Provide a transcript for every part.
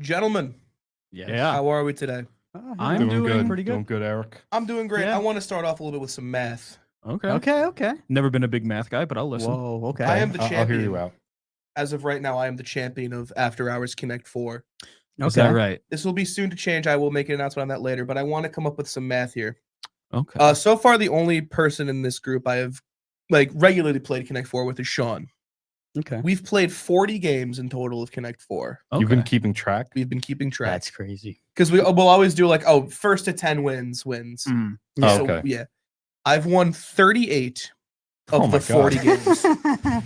Gentlemen, Yeah. how are we today? I'm doing good. pretty good. Doing good, Eric. I'm doing great. Yeah. I want to start off a little bit with some math. Okay. Never been a big math guy, but I'll listen. Whoa, okay. I am the champion. I'll hear you out. As of right now, I am the champion of After Hours Connect 4. Is that right? This will be soon to change. I will make an announcement on that later, but I want to come up with some math here. Okay. So far, the only person in this group I have regularly played Connect 4 with is Sean. Okay. We've played 40 games in total of Connect 4. You've been keeping track? We've been keeping track. That's crazy. Because we'll always do first to 10 wins. Mm. Oh, So, okay. yeah. I've won 38 of my the 40 God. games.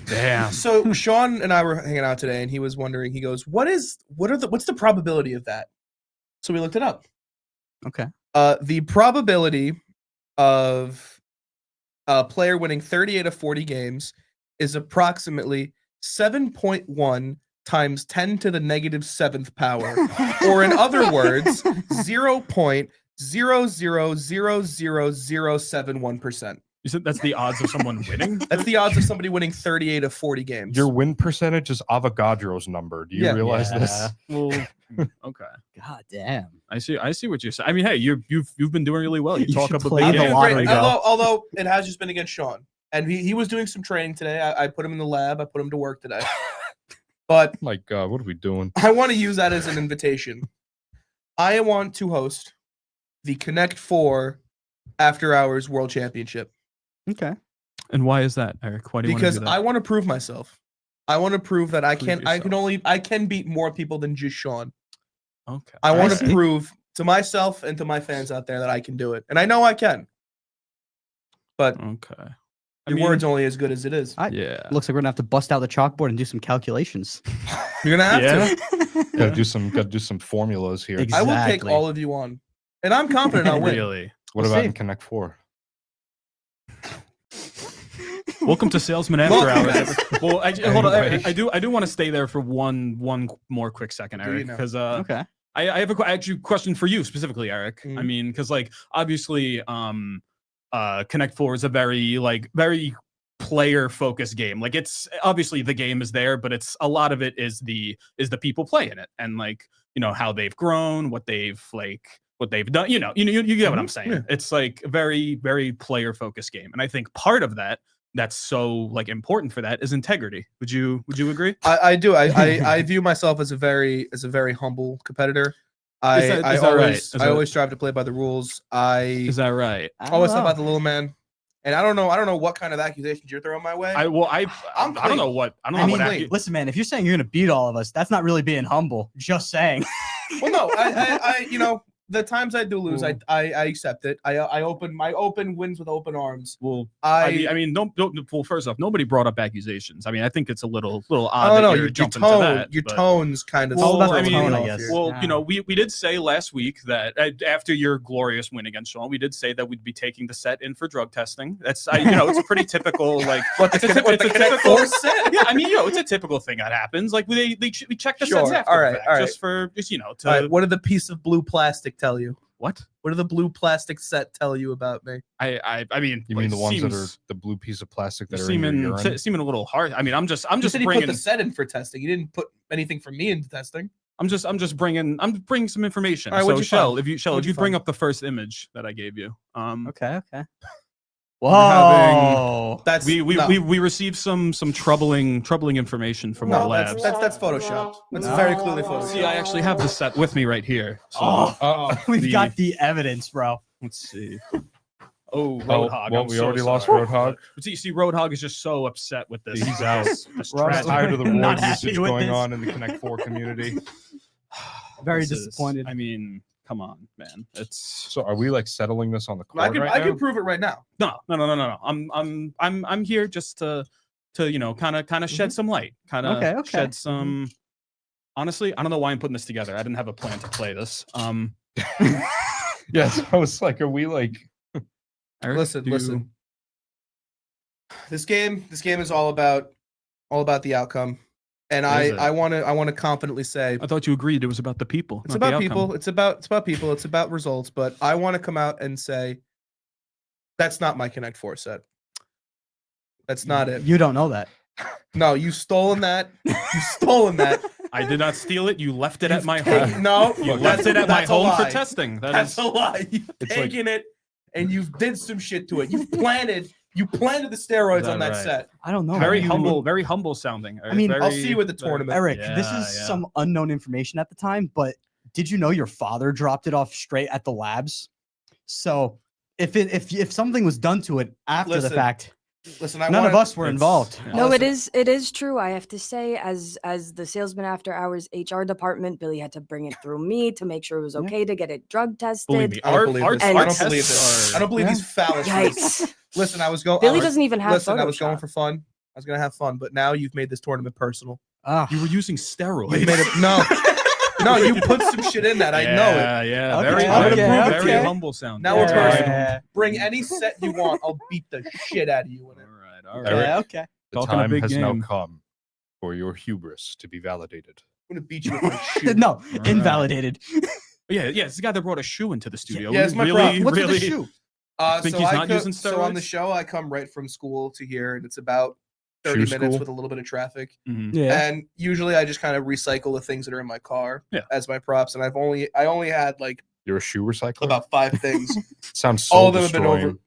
Damn. So Sean and I were hanging out today, and he was wondering. He goes, what's the probability of that?" So we looked it up. Okay. The probability of a player winning 38 of 40 games is approximately 7.1 times 10 to the negative 7th power, or in other words, 0.0000071%. You said that's the odds of someone winning? That's the odds of somebody winning 38 of 40 games. Your win percentage is Avogadro's number. Do you Yeah. realize this? Well, okay. God damn. I see what you're saying. I mean, hey, you've been doing really well. You You talk should up a play big the I'm game. doing great. lottery, bro. Although it has just been against Sean, and he was doing some training today. I put him in the lab. I put him to work today. But My God, what are we doing? I want to use that as an invitation. I want to host the Connect 4 After Hours World Championship Okay. And why is that, Eric? Why do you because want to do that? I want to prove myself. I want to prove that I Prove can beat more people than just Sean. Okay. I want to see. prove to myself and to my fans out there that I can do it, and I know I can. But Okay. your word's only as good as it is. Yeah. Looks like we're gonna have to bust out the chalkboard and do some calculations. You're gonna have Yeah. to. Gotta do some formulas here. Exactly. I will take all of you on, and I'm confident I'll win. Really. What We'll about see. in Connect 4? Welcome to Salesmen After Welcome, Hours. guys. Well, hold on. Anyway. I do want to stay there for one more quick second, Do you Eric, now? because Okay. I have actually question for you specifically, Eric. I Mhm. mean, because obviously Connect 4 is a very player focused game. Like, it's obviously the game is there, but it's a lot of it is the people playing it, and how they've grown, what they've done. You get what I'm saying. Yeah. It's like a very, very player focused game, and I think part of that's so important for that is integrity. Would you agree? I do. I view myself as a very humble competitor. I always strive to play by the rules. Is that right? Always thought about the little man. And I don't know what kind of accusations you're throwing my way. I don't know what clean. Listen, man, if you're saying you're gonna beat all of us, that's not really being humble. Just saying. Well, no, I the times I do lose, I accept it. I open wins with open arms. Well, I I mean, don't. Well, first off, nobody brought up accusations. I mean, I think it's a little odd. I don't know. That you're Your jumping tone, to that. your but- tone's kind of. Well, about the I mean, tone, I off guess. here. Well, we did say last week that after your glorious win against Sean, we did say that we'd be taking the set in for drug testing. That's it's a pretty typical What the Connect 4 set? Yeah, I mean, it's a typical thing that happens. Like we check the Sure. sets after All the right, fact, all right. just to. All right, what did the piece of blue plastic tell you? What? What did the blue plastic set tell you about me? I mean, You mean the ones that are seems- the blue piece of plastic that are in your urine? seeming a little hard. I mean, I'm just You said he put bringing the set in for testing. You didn't put anything for me into testing. I'm bringing some information. All right, So what'd you Shell, find? if you What'd you bring find? up the first image that I gave you, Okay. Whoa. That's we no. received some troubling information from our No, labs. that's photoshopped. That's No. very clearly photoshopped. See, I actually have the set with me right here. So We've The- got the evidence, bro. let's see. Oh, Oh, Roadhog. well, I'm we so already lost sorry. Roadhog. But see, Roadhog is just so upset with this. He's out. This We're tragedy. Tired of the Not roid happy usage with going this. on in the Connect 4 community. Very This is- disappointed. I mean, come on, man. It's So are we settling this on the I card can right I now? can prove it right now. no. I'm here just to kind of shed some light, kind of Okay. shed some. Honestly, I don't know why I'm putting this together. I didn't have a plan to play this. Yes, I was like, are we Eric, Listen, do you- listen. This game is all about the outcome, and Is it? I want to confidently say I thought you agreed it was about the people. it's not the about outcome. people. It's about people. It's about results. But I want to come out and say that's not my Connect 4 set. That's not it. You don't know that. No, you stolen that. You stolen that. I did not steal it. You left it at You've my taken- home. No, You left it at my that's a home for lie. testing. That's a lie. You've It's like- taken it and you did some shit to it. You planted the steroids Is on that that right? set. I don't know. Very man. very humble sounding. I mean, I'll see you at the tournament. Eric, this is some unknown information at the time, but did you know your father dropped it off straight at the labs? So if something was done to it after the Listen, fact, Listen, none of us were involved. No, Listen. it is true. I have to say, as the Salesman After Hours HR department, Billy had to bring it through me to make sure it was Yeah. okay to get it drug tested. Believe me, I don't believe this. I and- don't believe this. I don't believe Yeah. these fallacies. Yikes! Listen, I was going. Billy doesn't even have Listen, I was going Photoshop. for fun. I was gonna have fun, but now you've made this tournament personal. Ah, You were using You steroids. made it no, no. You put some shit in that. I know it. Yeah, Okay, very, okay, very okay. humble sounding. Now we're Very personal. humble. Bring any set you want. I'll beat the shit out of you in it. All right, all okay, right. okay. The Talking a time big has game. now come for your hubris to be validated. I'm gonna beat you with my shoe. No, right. invalidated. Yeah, it's the guy that brought a shoe into the studio. Yeah, it's my really, prop. What's really. with the shoe? Think so he's I not using so on the steroids? show, I come right from school to here, and it's about 30 Shoe minutes school? with a little bit of traffic. Mhm. Yeah. And usually, I just kind of recycle the things that are in my car Yeah. as my props. And I only had like You're a shoe recycler? about 5 things. Sounds so All of them have been over. destroying.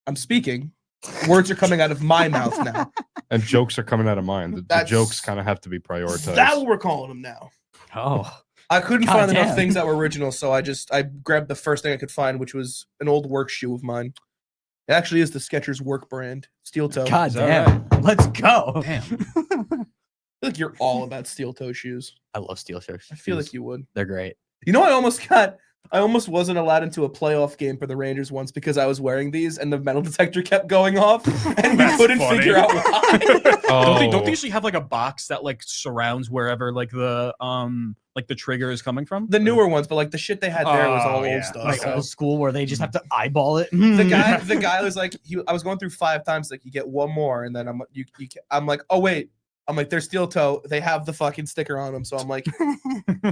I'm speaking. Words are coming out of my mouth now. And jokes are coming out of mine. The That's- jokes kind of have to be Is prioritized. that what we're calling them now? Oh, I couldn't God find enough damn. things that were original, so I grabbed the first thing I could find, which was an old work shoe of mine. It actually is the Skechers work brand, steel toe. God Is that damn. Let's go. Damn. I feel like you're all about steel toe shoes. I love steel shirts. I feel like you would. They're great. You know, I almost wasn't allowed into a playoff game for the Rangers once because I was wearing these and the metal detector kept going off and we That's couldn't funny. figure out why. Don't Oh. they usually have like a box that like surrounds wherever like the trigger is coming from? The newer ones, but like the shit they had there was Oh, all yeah. old stuff. Like so- old school where they just have to eyeball it. the guy was like, I was going through 5 times, like you get one more, and then I'm like, oh wait, I'm like, they're steel toe, they have the fucking sticker on them, so I'm like,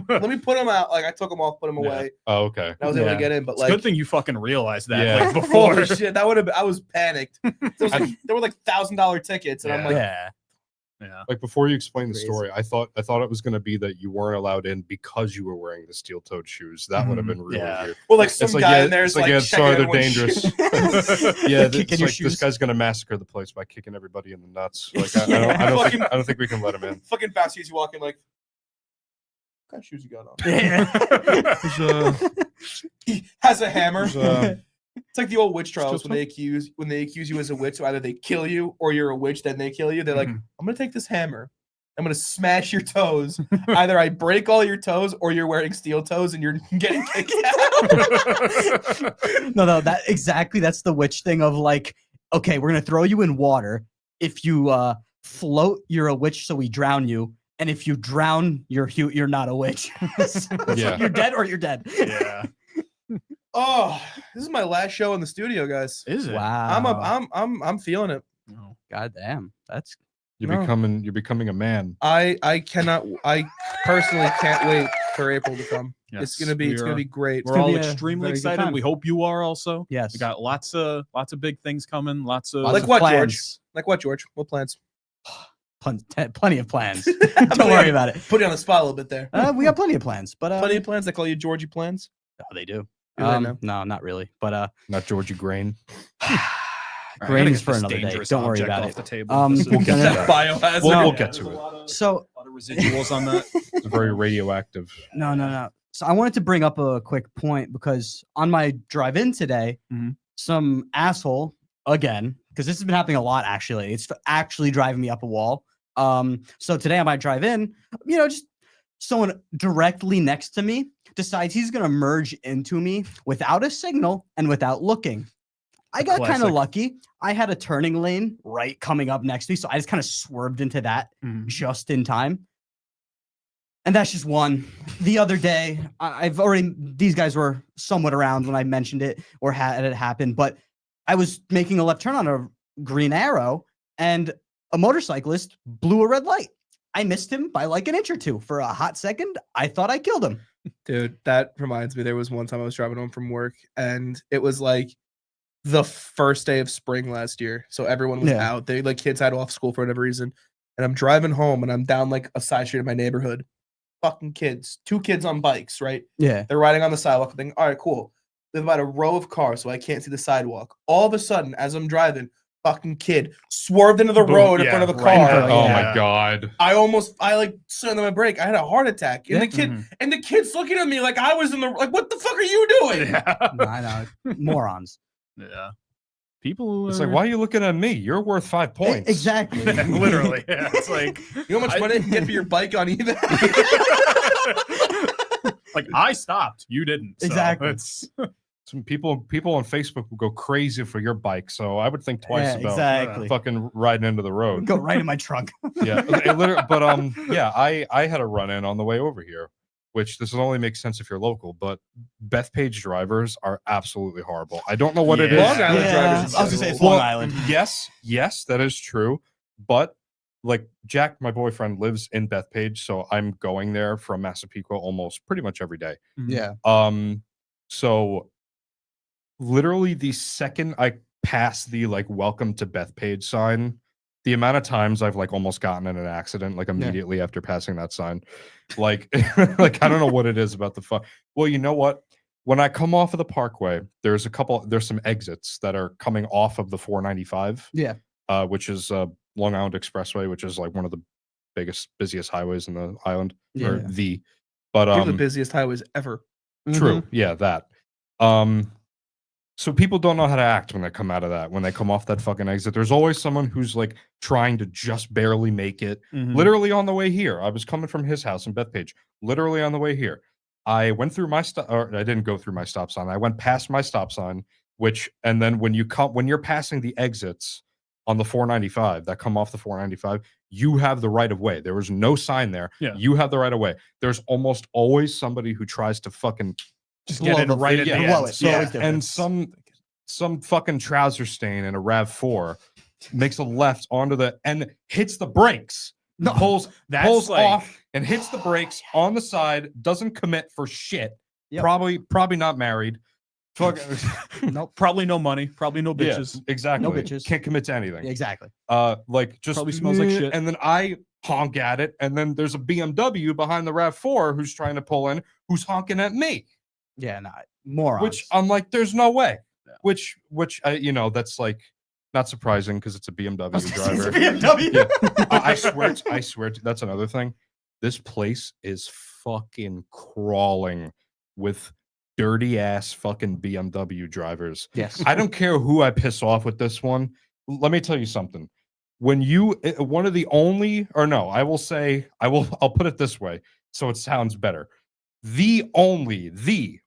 let me put them out. Like I took them off, put them Yeah. away, Oh, okay. and I was able to Yeah. get in. But It's like, good thing you fucking realized that Yeah. like before. holy shit, that would have. I was panicked. There were like $1,000 tickets, and I'm Yeah. like, Yeah. Yeah. Like before you explain the Crazy. story, I thought it was going to be that you weren't allowed in because you were wearing the steel-toed shoes. That would have been really Yeah. weird. well, like some It's like, guy yeah, in there is it's like, like, yeah, checking sorry, they're everyone's dangerous. shoes. Yeah, Kicking it's your like shoes. this guy's gonna massacre the place by kicking everybody in the nuts. Like I don't think we can let him in. Fucking fast as you walk in, like, what kind of shoes you got on? Yeah. He has a hammer. There's, It's like the old witch trials Still when they accuse you as a witch. So either they kill you or you're a witch, then they kill you. They're like, Mhm. I'm gonna take this hammer. I'm gonna smash your toes. Either I break all your toes or you're wearing steel toes and you're getting kicked out. No, that's the witch thing of like, okay, we're gonna throw you in water. If you float, you're a witch, so we drown you. And if you drown, you're not a witch. So it's Yeah. like you're dead or you're dead. Yeah. Oh, this is my last show in the studio, guys. Is it? Wow. I'm feeling it. Oh. God damn. That's you're No. becoming a man. I personally can't wait for April to come. It's Yes, gonna be we are- great. We're gonna all be a extremely very good excited. time. We hope you are also. yes. We got lots of big things coming. Lots of Lots Like of what, plans. Like what, George? What plans? Plenty of plans. Don't worry about it. Put you on the spot a little bit there. We got plenty of plans, but Plenty of plans. They call you Georgie Plans. oh, they do. Do they now? No, not really. But Not Georgie Grain. All right, I grain gotta is get for this another day. dangerous Don't worry object about off it. The table. Um, This is- we'll Get that biohazard. We'll Yeah, get to there's it. a lot of- so a lot of residuals on that. It's very radioactive. no. So I wanted to bring up a quick point because on my drive-in today, Mhm. some asshole again, because this has been happening a lot actually. It's actually driving me up a wall. So today on my drive-in, just someone directly next to me decides he's gonna merge into me without a signal and without looking. I got kind of Classic. lucky. I had a turning lane right coming up next to me, so I just kind of swerved into that Mhm. just in time. And that's just one. The other day, these guys were somewhat around when I mentioned it or had it happen, but I was making a left turn on a green arrow and a motorcyclist blew a red light. I missed him by like an inch or two. For a hot second, I thought I killed him. Dude, that reminds me. There was one time I was driving home from work, and it was like the first day of spring last year. So everyone was Yeah. out. They kids had off school for whatever reason. And I'm driving home, and I'm down like a side street in my neighborhood, fucking kids, 2 kids on bikes, right? Yeah. They're riding on the sidewalk. I'm thinking, all right, cool. There's about a row of cars, so I can't see the sidewalk. All of a sudden, as I'm driving, fucking kid swerved into the Boom, road in yeah, front of the right car. there, Oh yeah. my god. I like slammed on my brake. I had a heart attack. And the kid's looking at me like I was in the like, what the fuck are you doing? Yeah. I know. Morons. Yeah. People. It's like, why are you looking at me? You're worth 5 points. Exactly. Literally. Yeah. It's like, You know how much money I can get for your bike on eBay? like I stopped, you didn't. So Exactly. It's Some people on Facebook will go crazy for your bike, so I would think twice about exactly. fucking riding into the road. Go right in my trunk. Yeah, it literally, but yeah, I had a run in on the way over here, which this will only make sense if you're local, but Bethpage drivers are absolutely horrible. I don't know what it is. Long Island drivers. I was gonna say it's Well, Long Island. Yes, that is true, but like Jack, my boyfriend, lives in Bethpage, so I'm going there from Massapequa almost pretty much every day. Yeah. So literally the second I pass the like welcome to Bethpage sign, the amount of times I've like almost gotten in an accident like immediately after passing that sign. Like like I don't know what it is about the fun. Well, you know what? When I come off of the parkway, there's some exits that are coming off of the 495. Yeah. Which is Long Island Expressway, which is like one of the busiest highways in the island. Or Yeah. but One of the busiest highways ever. true. Yeah, that. So people don't know how to act when they come out of that, when they come off that fucking exit. There's always someone who's like trying to just barely make it. Literally on the way here, I was coming from his house in Bethpage. Literally on the way here, I went through my stop, or I didn't go through my stop sign. I went past my stop sign, and then when you're passing the exits on the 495 that come off the 495, you have the right of way. There was no sign there. Yeah. You have the right of way. There's almost always somebody who tries to fucking just get in right at the blow end. it. Yeah. And some fucking trouser stain in a RAV4 makes a left onto the and hits the brakes. Pulls like, off and hits the brakes on the side, doesn't commit for shit. Yep. Probably not married. Fuck. Nope. Probably no money. Probably no bitches. Yeah, exactly. No bitches. Can't commit to anything. Exactly. Like just Probably smells like shit. And then I honk at it, and then there's a BMW behind the RAV4 who's trying to pull in, who's honking at me. Yeah, no, morons. Which I'm like, there's no way. Yeah. Which you know, that's like not surprising because it's a BMW driver. It's a BMW. Yeah. I swear that's another thing. This place is fucking crawling with dirty ass fucking BMW drivers. Yes. I don't care who I piss off with this one. Let me tell you something. When one of the only, or no, I'll put it this way so it sounds better. The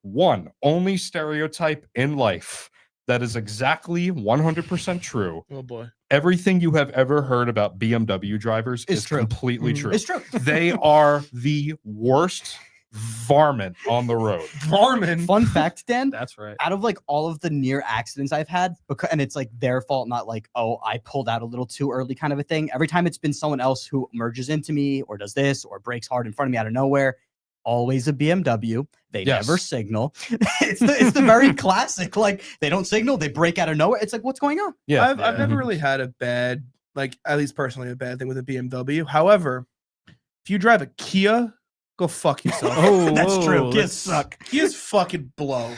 one only stereotype in life that is exactly 100% true. Oh boy. Everything you have ever heard about BMW drivers is true. completely true. It's true. They are the worst varmint on the road. Varmint. Fun fact, Dan. That's right. Out of like all of the near accidents I've had, and it's like their fault, not like, oh, I pulled out a little too early kind of a thing. Every time it's been someone else who merges into me or does this or brakes hard in front of me out of nowhere, always a BMW. They never signal. it's the very classic. Like they don't signal, they break out of nowhere. It's like, what's going on? Yeah, I've never really had a bad, like at least personally, a bad thing with a BMW. However, if you drive a Kia, go fuck yourself. Oh, That's true. whoa, Kids suck. Kias fucking blow.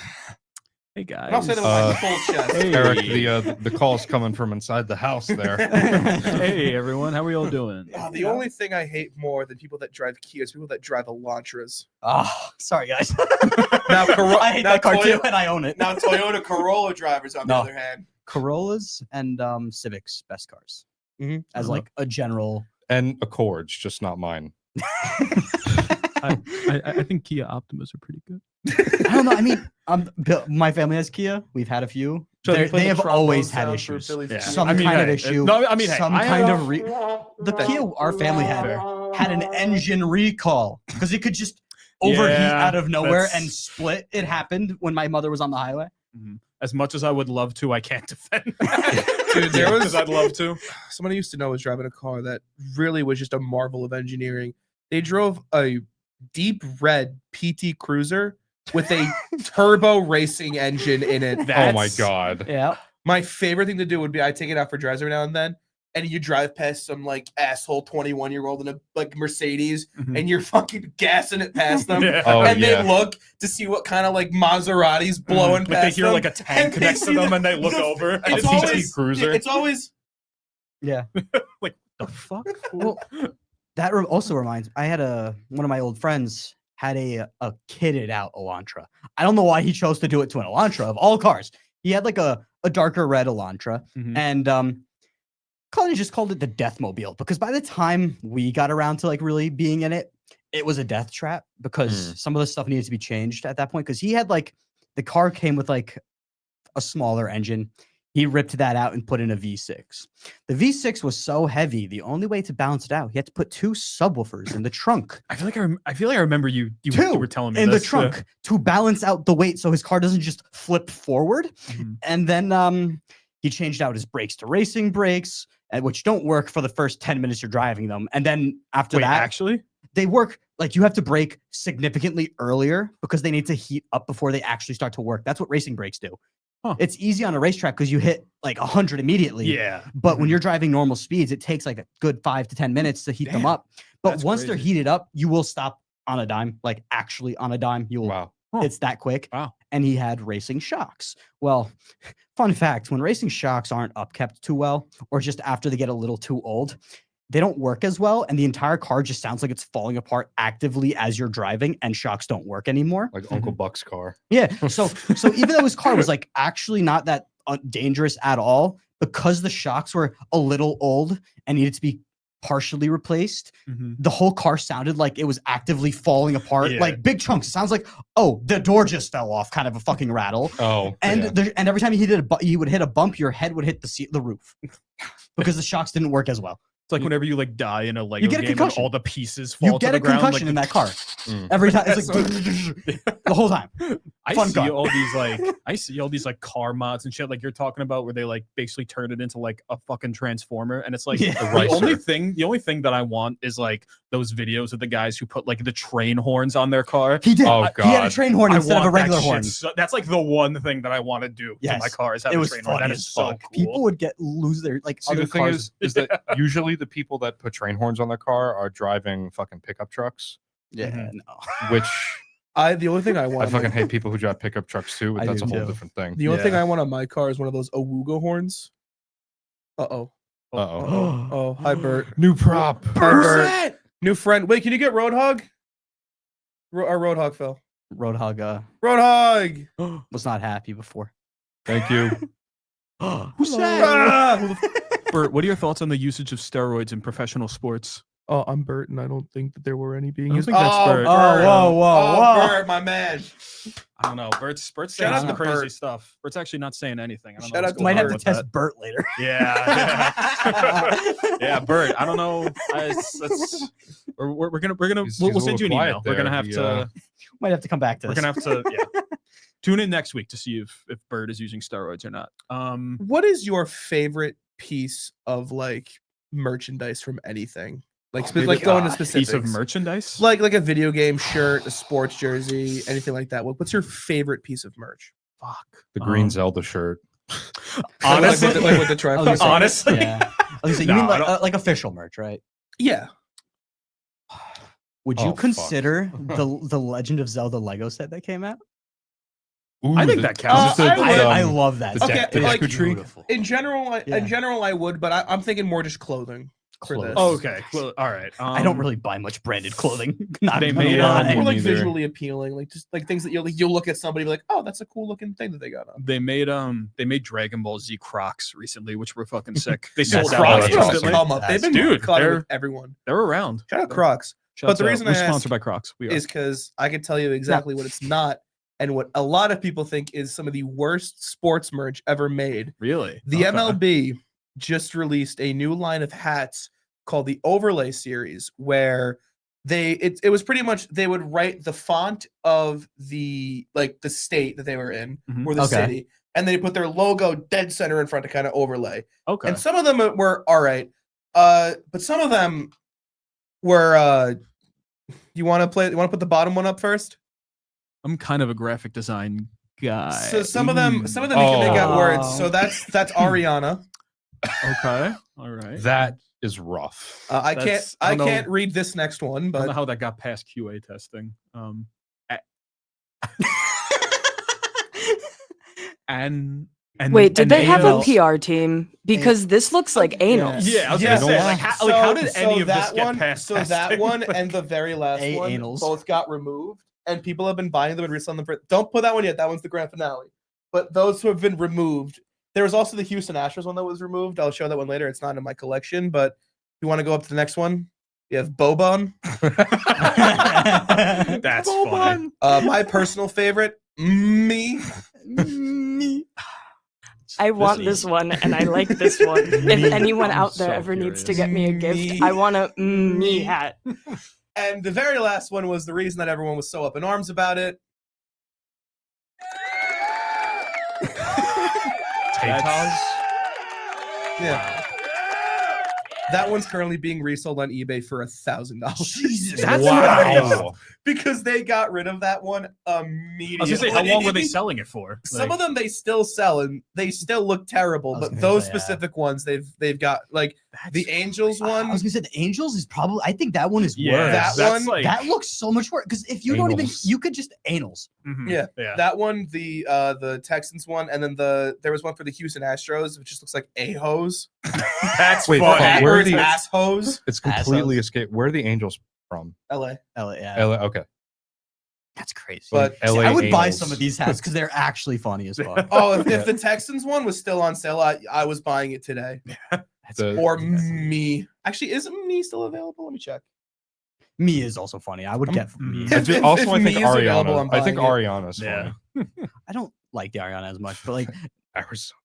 Hey guys. And I'll say that with my full chest. Hey. Eric, the call's coming from inside the house there. Hey everyone, how are you all doing? The only thing I hate more than people that drive Kias is people that drive Elantras. Oh, sorry guys. Now, I hate that car too, and I own it. Now Toyota Corolla drivers, on the No. other hand, Corollas and Civics, best cars. Mhm. As like a general. And Accords, just not mine. I think Kia Optimas are pretty good. I don't know. I mean, my family has Kia. We've had a few. So you They play the have trombone always had sound for issues. Billy's Yeah. Kia? Some I mean, kind of hey, issue. no, I mean, hey, some I kind have- of the Kia our family had an engine recall because it could just overheat Yeah, out of nowhere that's- and split. It happened when my mother was on the highway. As much as I would love to, I can't defend. Dude, there was I'd love to. someone I used to know was driving a car that really was just a marvel of engineering. They drove a deep red PT Cruiser with a turbo racing engine in it. Oh my god. Yeah. My favorite thing to do would be I take it out for drives every now and then. and you drive past some like asshole 21-year-old in a like Mercedes, Mhm. and you're fucking gassing it past them, Yeah. Oh, and yeah. they look to see what kind of like Maseratis blowing Like they past hear them, like a tank and they next to see them, the- and they look the- over, and and it's it's PT always Cruiser. It's always Yeah. like the fuck. Well, that also reminds. I had one of my old friends had a kitted out Elantra. I don't know why he chose to do it to an Elantra of all cars. He had like a darker red Elantra, Mhm. and Colin just called it the Deathmobile because by the time we got around to like really being in it, it was a death trap because some of the stuff needed to be changed at that point. Because he had like the car came with like a smaller engine. He ripped that out and put in a V6. The V6 was so heavy, the only way to balance it out, he had to put 2 subwoofers in the trunk. I feel like I remember you Two were telling me in the this, yeah. trunk to balance out the weight so his car doesn't just flip forward. Mhm. And then he changed out his brakes to racing brakes, which don't work for the first 10 minutes you're driving them. And then after Wait, that, actually, they work like you have to brake significantly earlier because they need to heat up before they actually start to work. That's what racing brakes do. Huh. It's easy on a racetrack because you hit like 100 immediately. yeah. But when Mhm. you're driving normal speeds, it takes like a good 5 to 10 minutes to heat them Damn, up. But that's once they're crazy. heated up, you will stop on a dime, like actually on a dime. You will. Wow. Huh. It's that quick. Wow. And he had racing shocks. Well, fun fact: when racing shocks aren't upkept too well, or just after they get a little too old, they don't work as well, and the entire car just sounds like it's falling apart actively as you're driving, and shocks don't work anymore. Like Uncle Buck's car. Yeah. So even though his car was like actually not that dangerous at all, because the shocks were a little old and needed to be partially replaced, Mhm. the whole car sounded like it was actively falling apart, Yeah. like big chunks. It sounds like, oh, the door just fell off, kind of a fucking rattle. Oh. And yeah. and every time you would hit a bump, your head would hit the roof because the shocks didn't work as well. It's like whenever you like die in a Lego get a game and concussion. all the pieces fall You to get the a ground. concussion Like, in that car Mm. every time. It's like the whole time. I Fun see gun. all these like car mods and shit like you're talking about where they like basically turn it into like a fucking transformer, and it's like Yeah. A the only racer. thing that I want is like those videos of the guys who put like the train horns on their car. He did. Oh, He had a God. train horn I instead of a want that regular shit horn. so- that's like the one thing that I want to do to my Yes. car is have It a was train horn. That funny is as so fuck. cool. People would lose their like See, other the thing cars. is that usually the people that put train horns on their car are driving fucking pickup trucks, yeah, Mhm. no. which the only thing I I want. fucking hate people who drive pickup trucks too, but I that's do a whole too. different thing. The only thing Yeah. I want on my car is one of those Awuga horns. Uh-oh. Uh-oh. Oh, hi Bert. New prop. Hi Bert. New friend. Wait, can you get Roadhog? Our Roadhog fell. Roadhog Roadhog. was not happy before. Thank you. Who's Ah! Bert, what are your thoughts on the usage of steroids in professional sports? Oh, I'm Bert, and I don't think that there were any being I don't used. think that's Bert. Oh, whoa, whoa, whoa. Bert, my man. I don't know. Bert's Shout saying out some to crazy Bert. stuff. Bert's actually not saying anything. I don't Shout know out what's to going Might on have to with test that. Bert later. Yeah. Yeah, Bert. I don't know. We're gonna He's we'll a send you an little email. quiet We're gonna there. have He, to Might have to come back to we're this. gonna have to yeah. Tune in next week to see if Bert is using steroids or not. What is your favorite piece of like merchandise from anything? Like, like going to specifics. piece of merchandise. Like a video game shirt, a sports jersey, anything like that. What's your favorite piece of merch? Fuck. The green Zelda shirt. Honestly, like with the I was gonna trifle. say- honestly. yeah. I was gonna say, No, you mean I don't- like official merch, right? Yeah. Would Oh, you fuck. consider the Legend of Zelda Lego set that came out? Ooh, I think the- that counts. is it the, I um, love that. the set. deck- Okay, the like- Deku tree? Beautiful. In general, Yeah. I would, but I'm thinking more just clothing for Clothes. this. Oh, okay. Well, all right. I don't really buy much branded clothing. Not They gonna made, lie. More like neither. visually appealing, like just like things that you'll look at somebody and be like, oh, that's a cool looking thing that they got on. They made Dragon Ball Z Crocs recently, which were fucking sick. They That's sold awesome. out Crocs That's don't instantly. awesome. come up. They've been Dude, caught they're- with everyone. They're around. Shout out Crocs. Shouts the out. reason we're I asked sponsored by Crocs. We are. Is because I could tell you exactly what it's not, and what a lot of people think is some of the worst sports merch ever made. Really? The Okay. MLB just released a new line of hats called the Overlay Series, where it was pretty much they would write the font of the state that they were in Mhm. or the Okay. city, and they put their logo dead center in front to kind of overlay. Okay. And some of them were all right, but some of them were. You want to put the bottom one up first? I'm kind of a graphic design guy. So some of them they got Oh. words. So that's Ariana. Okay. All right. That is rough. I That's- can't. I I don't can't know. read this next one, I don't know but how that got past QA testing. And Wait, did they have a anal- PR team? Because this looks like anal. Yeah, I was Yeah. gonna say, Yeah. how did any of this that get one, past So that testing? one Like, and the very last A one anals. both got removed, and people have been buying them and reselling them for. Don't put that one yet. That one's the grand finale. But those who have been removed, there was also the Houston Astros one that was removed. I'll show that one later. It's not in my collection, but if you want to go up to the next one, you have Bobon. that's funny. My personal favorite, me. I want is- this one, and I like this one. If anyone I'm out there so ever needs to curious. get me a gift, Me. I want a me Me. hat. And the very last one was the reason that everyone was so up in arms about it. That's- Yeah. That one's currently being resold on eBay for $1,000. Jesus, That's wow. Because they got rid of that one I immediately. was gonna say, how long were they selling it for? Some Like, of them they still sell and they still look terrible, I was but gonna those say, yeah. specific ones they've got like the Angels I one. was gonna say the Angels is probably. I think that one is yeah, worse. That that's one- like That looks so much worse because if you don't even, Anals. you could just anals. yeah. That one, the Texans one, and then there was one for the Houston Astros, which just looks like a-hose. That's Wait, funny. fuck, Or where are it's the- ass hose. It's completely Assholes. escaped. Where are the Angels from? LA. Yeah, LA, okay. that's crazy. But See, LA I would buy anals. some of these hats because they're actually funny as fuck. oh, if the Texans one was still on sale, I was buying it today. The- Or me. Actually, isn't me still available? Let me check. Me is also funny. I would get me. If- if- also, if I think me is available, Ariana. I'm I think buying it. Ariana's Yeah. funny. I don't like the Ariana as much, but like Arizona.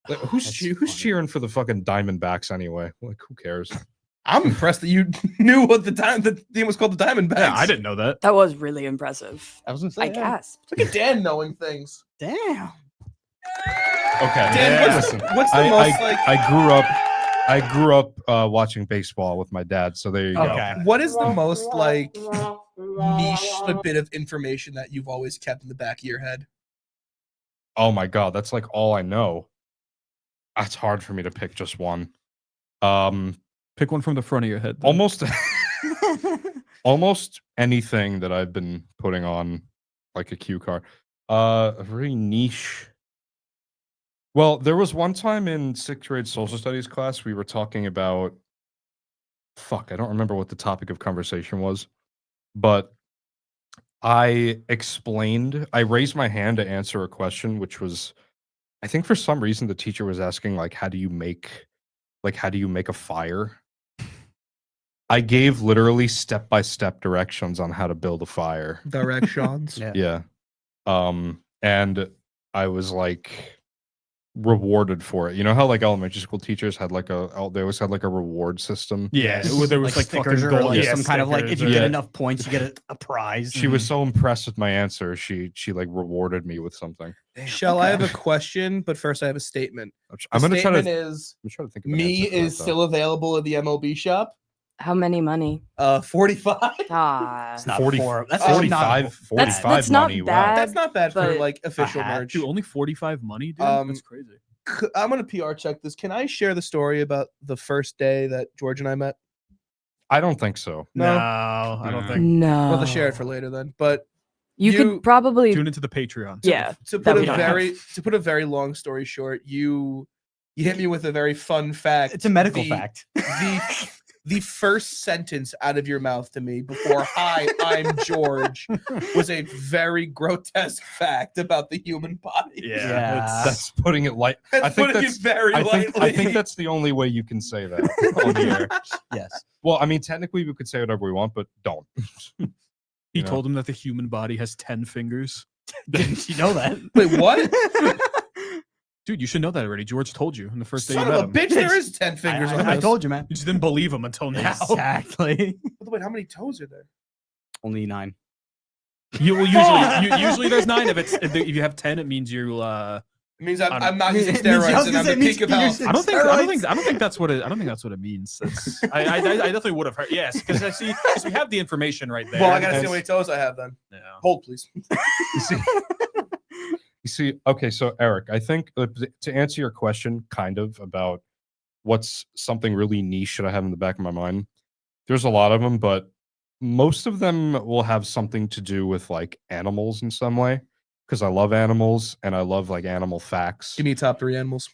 Like, who's That's who's funny. cheering for the fucking Diamondbacks anyway? Like, who cares? I'm impressed that you knew what the team was called, the Diamondbacks. Yeah, I didn't know that. That was really impressive. I was gonna say, I gasped. Look at Dan knowing things. damn. Okay. Dan, Yeah. what's the I, most I, like? I grew up watching baseball with my dad, so there you go. Okay. What is the most like niche bit of information that you've always kept in the back of your head? Oh my god, that's like all I know. That's hard for me to pick just one. Pick one from the front of your head. then. Almost anything that I've been putting on like a cue card. A very niche. Well, there was one time in 6th grade social studies class we were talking about fuck, I don't remember what the topic of conversation was, but I raised my hand to answer a question, which was, I think for some reason the teacher was asking like how do you make a fire? I gave literally step-by-step directions on how to build a fire. Directions. Yeah. Yeah. And I was like rewarded for it. You know how like elementary school teachers had like they always had like a reward system? Yeah, there was like stickers fucking or gold. like Yeah, some kind of like if you stickers, get Yeah. enough points, you get a prize. She was so impressed with my answer, she like rewarded me with something. Shall I have a question? But first, I have a statement. I'm The gonna try to statement is I'm trying to think of an me answer for that, is though. still available at the MLB shop. How many money? 45. Ah, It's not 40 poor. That's 45 not, 45 that's not money. Wow. bad. That's not bad for But like official hat, merch. Dude, only 45 money, dude. Um, That's crazy. I'm gonna PR check this. Can I share the story about the first day that George and I met? I don't think so. No. I don't Mm. think. no. Well, to share it for later then. But You you- could probably. Tune into the Patreon. Yeah. to that put we a don't very very long story short, you hit me with a very fun fact. it's a medical The- fact. The first sentence out of your mouth to me before "Hi, I'm George" was a very grotesque fact about the human body. Yeah. Yeah. it's- That's putting it light. That's I think putting that's it very I lightly. think that's the only way you can say that on the air. Yes. Well, I mean, technically we could say whatever we want, but don't. he you know. told him that the human body has 10 fingers. Didn't you know that? Wait, what? Dude, you should know that already. George told you on the first day Son you of met a him. bitch! There is 10 fingers on I this. told you, man. You just didn't believe him until now. Exactly. Wait, how many toes are there? Only 9. You will usually there's 9. If you have 10, it means you. It means I I'm not It using means- I was steroids gonna and I'm say at it means peak of you're health. using I don't steroids. think that's what it means. That's, I definitely would have heard. Yes, because we have the information right there. Well, I gotta see Yes. how many toes I have then. Yeah. Hold, please. You see, okay, so Eric, I think to answer your question, kind of about what's something really niche that I have in the back of my mind. There's a lot of them, but most of them will have something to do with like animals in some way, because I love animals and I love like animal facts. Give me top 3 animals.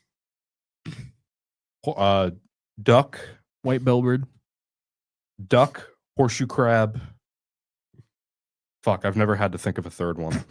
Duck, White billbird. duck, horseshoe crab. Fuck, I've never had to think of a third one.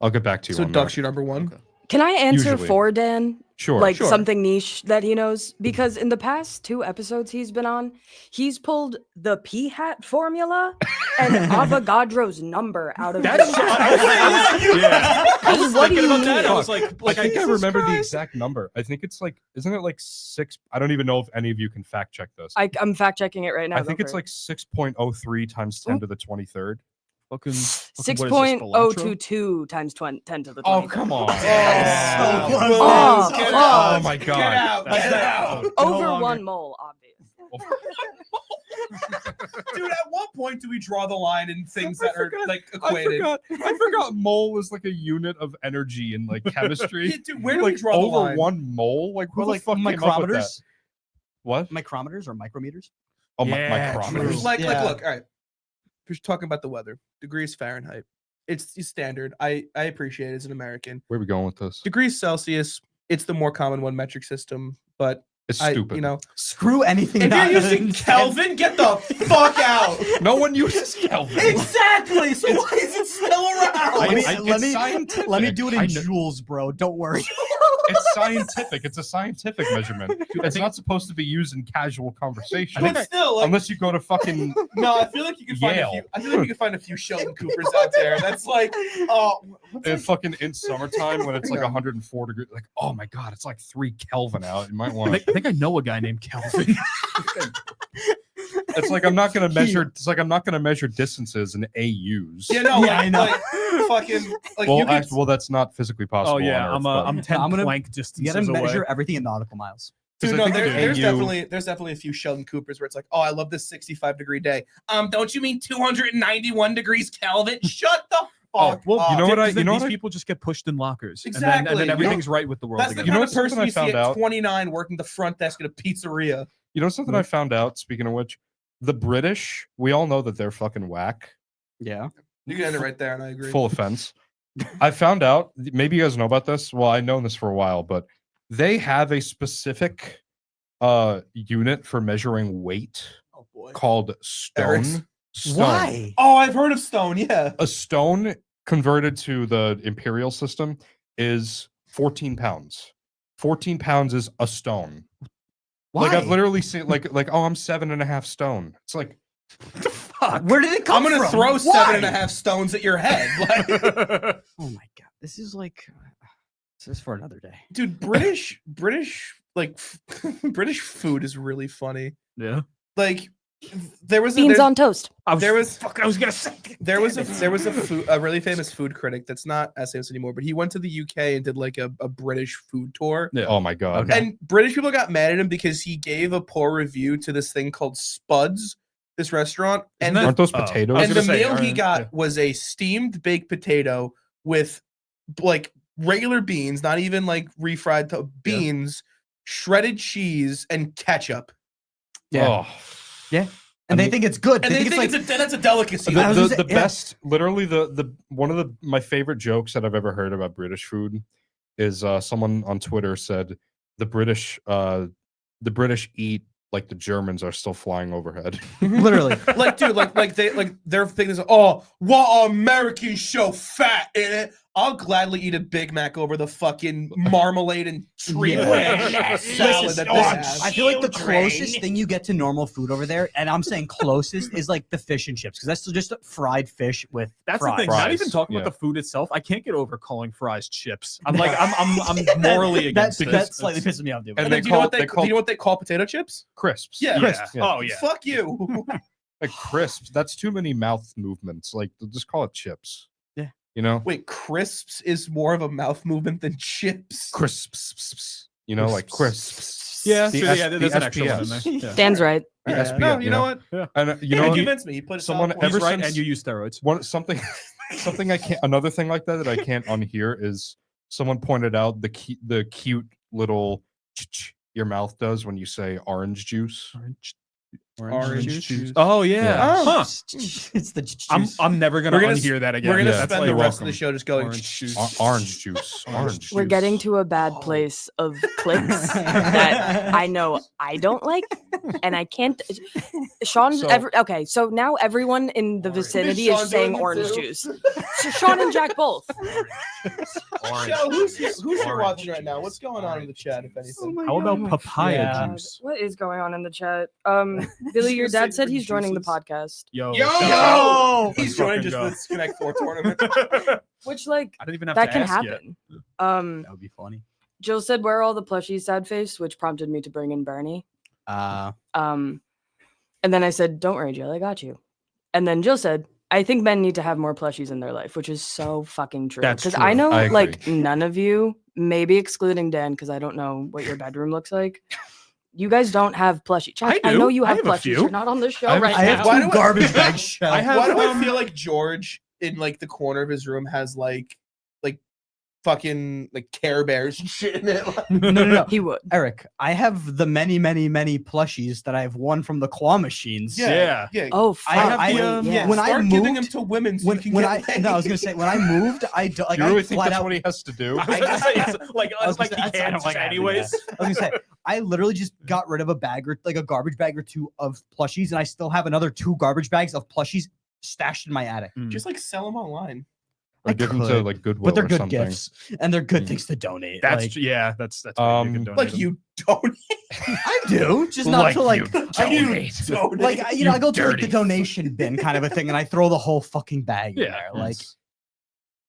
I'll get back to you So on duck's that. your number 1. Okay. Can I answer Usually. for Dan? Sure. Like Sure. something niche that he knows? Because in the past 2 episodes he's been on, he's pulled the pea hat formula and Avogadro's number out of That's his hat. yeah. I was What do thinking you about that. mean? I was like I think I Jesus remember the Christ. exact number. I think it's like, isn't it like 6? I don't even know if any of you can fact check this. I'm fact checking it right now. I think it's like 6.03 times 10 to the 23rd. Fucking, six what is this, point Cilantro? 022 times 10 to the 20. Oh, come on. Yeah, so close. Oh, Get fuck. out. Oh my God. Get out. That's Get it. out. Over longer. 1 mole, obvious. Dude, at what point do we draw the line in things I that are forgot- like equated? I forgot mole was like a unit of energy in like chemistry. Yeah, dude, where do like we draw the over line? 1 mole? Like who Or the like fuck came up with that? micrometers, What? micrometers or micrometers. Oh, Yeah, micrometers. true. Like, Yeah. look, all right. We're talking about the weather. Degrees Fahrenheit. It's standard. I appreciate it as an American. Where are we going with this? Degrees Celsius, it's the more common one metric system, but It's I, stupid. you know, Screw anything. if not you're using in Kelvin, get the fuck out. No one uses Kelvin. Exactly. So why is it still around? Let me, I- let, it's me, scientific. let me do it I in know- joules, bro. Don't worry. It's scientific. It's a scientific measurement. It's not supposed to be used in casual conversation. But still, like, Unless you go to fucking no, I feel like you can find a Yale. few. I feel like you can find a few Sheldon Coopers out there. That's like, oh, fucking in summertime when it's like 104 degrees. Like, oh my God, it's like 3 Kelvin out. You might want I to. think I know a guy named Kelvin. It's like I'm not gonna measure. It's like I'm not gonna measure distances in AUs. yeah, no, Yeah, I know. Like, fucking, like Well, you could, well, that's not physically possible. Oh yeah, on Earth, but- I'm 10 I'm gonna- plank You distances gotta away. measure everything in nautical miles. dude, 'cause I no, think there's AU definitely a few Sheldon Coopers where it's like, oh, I love this 65-degree day. Don't you mean 291 degrees Kelvin? Shut the fuck Oh, well, up. you know what I- These you know what I- people just get pushed in lockers, and Exactly. then You everything's right with the world That's the again. You know kind of what's person something I you see found at out? 29 working the front desk at a pizzeria. You know something I found out. Speaking of which, the British, we all know that they're fucking whack. Yeah. You can end it right there, and I agree. Full offense. I found out. Maybe you guys know about this. Well, I've known this for a while, but they have a specific unit for measuring weight Oh boy. called Eric's. stone. Stone. Why? Oh, I've heard of stone. Yeah. A stone converted to the imperial system is 14 pounds. 14 pounds is a stone. Why? Like I've literally seen like oh, I'm 7.5 stone. It's like Where did it come I'm gonna from? throw Why? 7.5 stones at your head. Like, Oh my God. This is like. This is for another day. dude, British like British food is really funny. Yeah. Like there was Beans on toast. I was I was gonna say. there was a really famous food critic that's not as famous anymore, but he went to the UK and did like a British food tour. Yeah. oh my god. Okay. And British people got mad at him because he gave a poor review to this thing called Spuds, this restaurant. Isn't And that- the, Aren't those Oh. potatoes? I was and the gonna say, meal he aren't- got yeah. was a steamed baked potato with like regular beans, not even like refried beans, shredded cheese, and ketchup. Oh. And I they mean- think it's good. And They they think it's like. that's a delicacy. I was gonna The say, yeah. best, literally the one of my favorite jokes that I've ever heard about British food is someone on Twitter said the British eat like the Germans are still flying overhead. Literally. Like, dude, like their thing is, oh, what Americans show fat in it. I'll gladly eat a Big Mac over the fucking marmalade and tree Yeah. branch salad Listen, that this listen, has. I feel like the closest thing you get to normal food over there, and I'm saying closest, is like the fish and chips, because that's still just fried fish with That's fries. the thing. Not Fries, even talking yeah. about the food itself. I can't get over calling fries chips. I'm like, I'm morally against that, it. that slightly pisses me off, dude. And And they then do you know call- what they do you know what they call potato chips? Crisps. Yeah. Crisps. Yeah. Oh yeah. Fuck you. Like crisps. That's too many mouth movements. Like just call it chips. Yeah. You know? Wait, crisps is more of a mouth movement than chips. Crisps. You know, like crisps. Yeah, The sure, S- yeah, the there's an extra one in SPS. there. Yeah. Dan's right. The Yeah. SPF, No, you know what? And you You know, convinced me. You put a someone solid point. ever He's right, since- and you use steroids. something I can't, another thing like that I can't unhear is someone pointed out the cute little your mouth does when you say orange juice. Orange juice. Oh yeah. Oh. Huh. It's the juice. I'm never gonna We're gonna unhear that again. We're gonna Yeah, spend that's the like- rest of the welcome. show just going. Orange juice. Orange juice. Orange We're juice. getting to a bad place of clicks that I know I don't like, and I can't. Sean's So- okay. So now everyone in the vicinity Sean is saying doing it orange too? juice. So Sean and Jack both. Joe, who's here watching right now? What's going on in the chat, if anything? How about papaya Yeah. juice? What is going on in the chat? Billy, your dad said he's joining the podcast. Yo, Yo! shout out. He's Let's joining fucking just go. for this Connect 4 tournament. Which like I didn't even have that to can ask yet. happen. That would be funny. Jill said, "Where are all the plushies?" Sad face, which prompted me to bring in Bernie. And then I said, "Don't worry, Jill, I got you." And then Jill said, "I think men need to have more plushies in their life," which is so fucking true. That's Because true. I know, I like, agree. none of you, maybe excluding Dan, because I don't know what your bedroom looks like. You guys don't have plushies. Jack, I I know do. you I have have a plushies. few. You're not on the show I have- right I have now. Why two do I- garbage bag shells. I have- Why do I um, feel like George in like the corner of his room has like fucking like Care Bears and shit in it? No. He would. Eric, I have the many plushies that I've won from the claw machines. Yeah. yeah. Oh, fuck. I have the, yeah. when I Start giving them moved- to women so When, you can when get I laid. no, I was gonna say when I moved, I do, like Do you really I think flat that's out. what he has to do? I was gonna say, it's like, I was like gonna he say, I can't don't like having anyways. that. I was gonna say I literally just got rid of a bag or like a garbage bag or two of plushies, and I still have another 2 garbage bags of plushies stashed in my attic. just like sell them online. Or I give them to could, like Goodwill But they're or good something. gifts, and they're good Mm. things to donate. That's like, yeah. That's why you can donate Like them. you don't. I do, just not to like. Donate. Like you know, I go to like the dirty donation bin kind of a thing, and I throw the whole fucking bag in Yeah, there. Like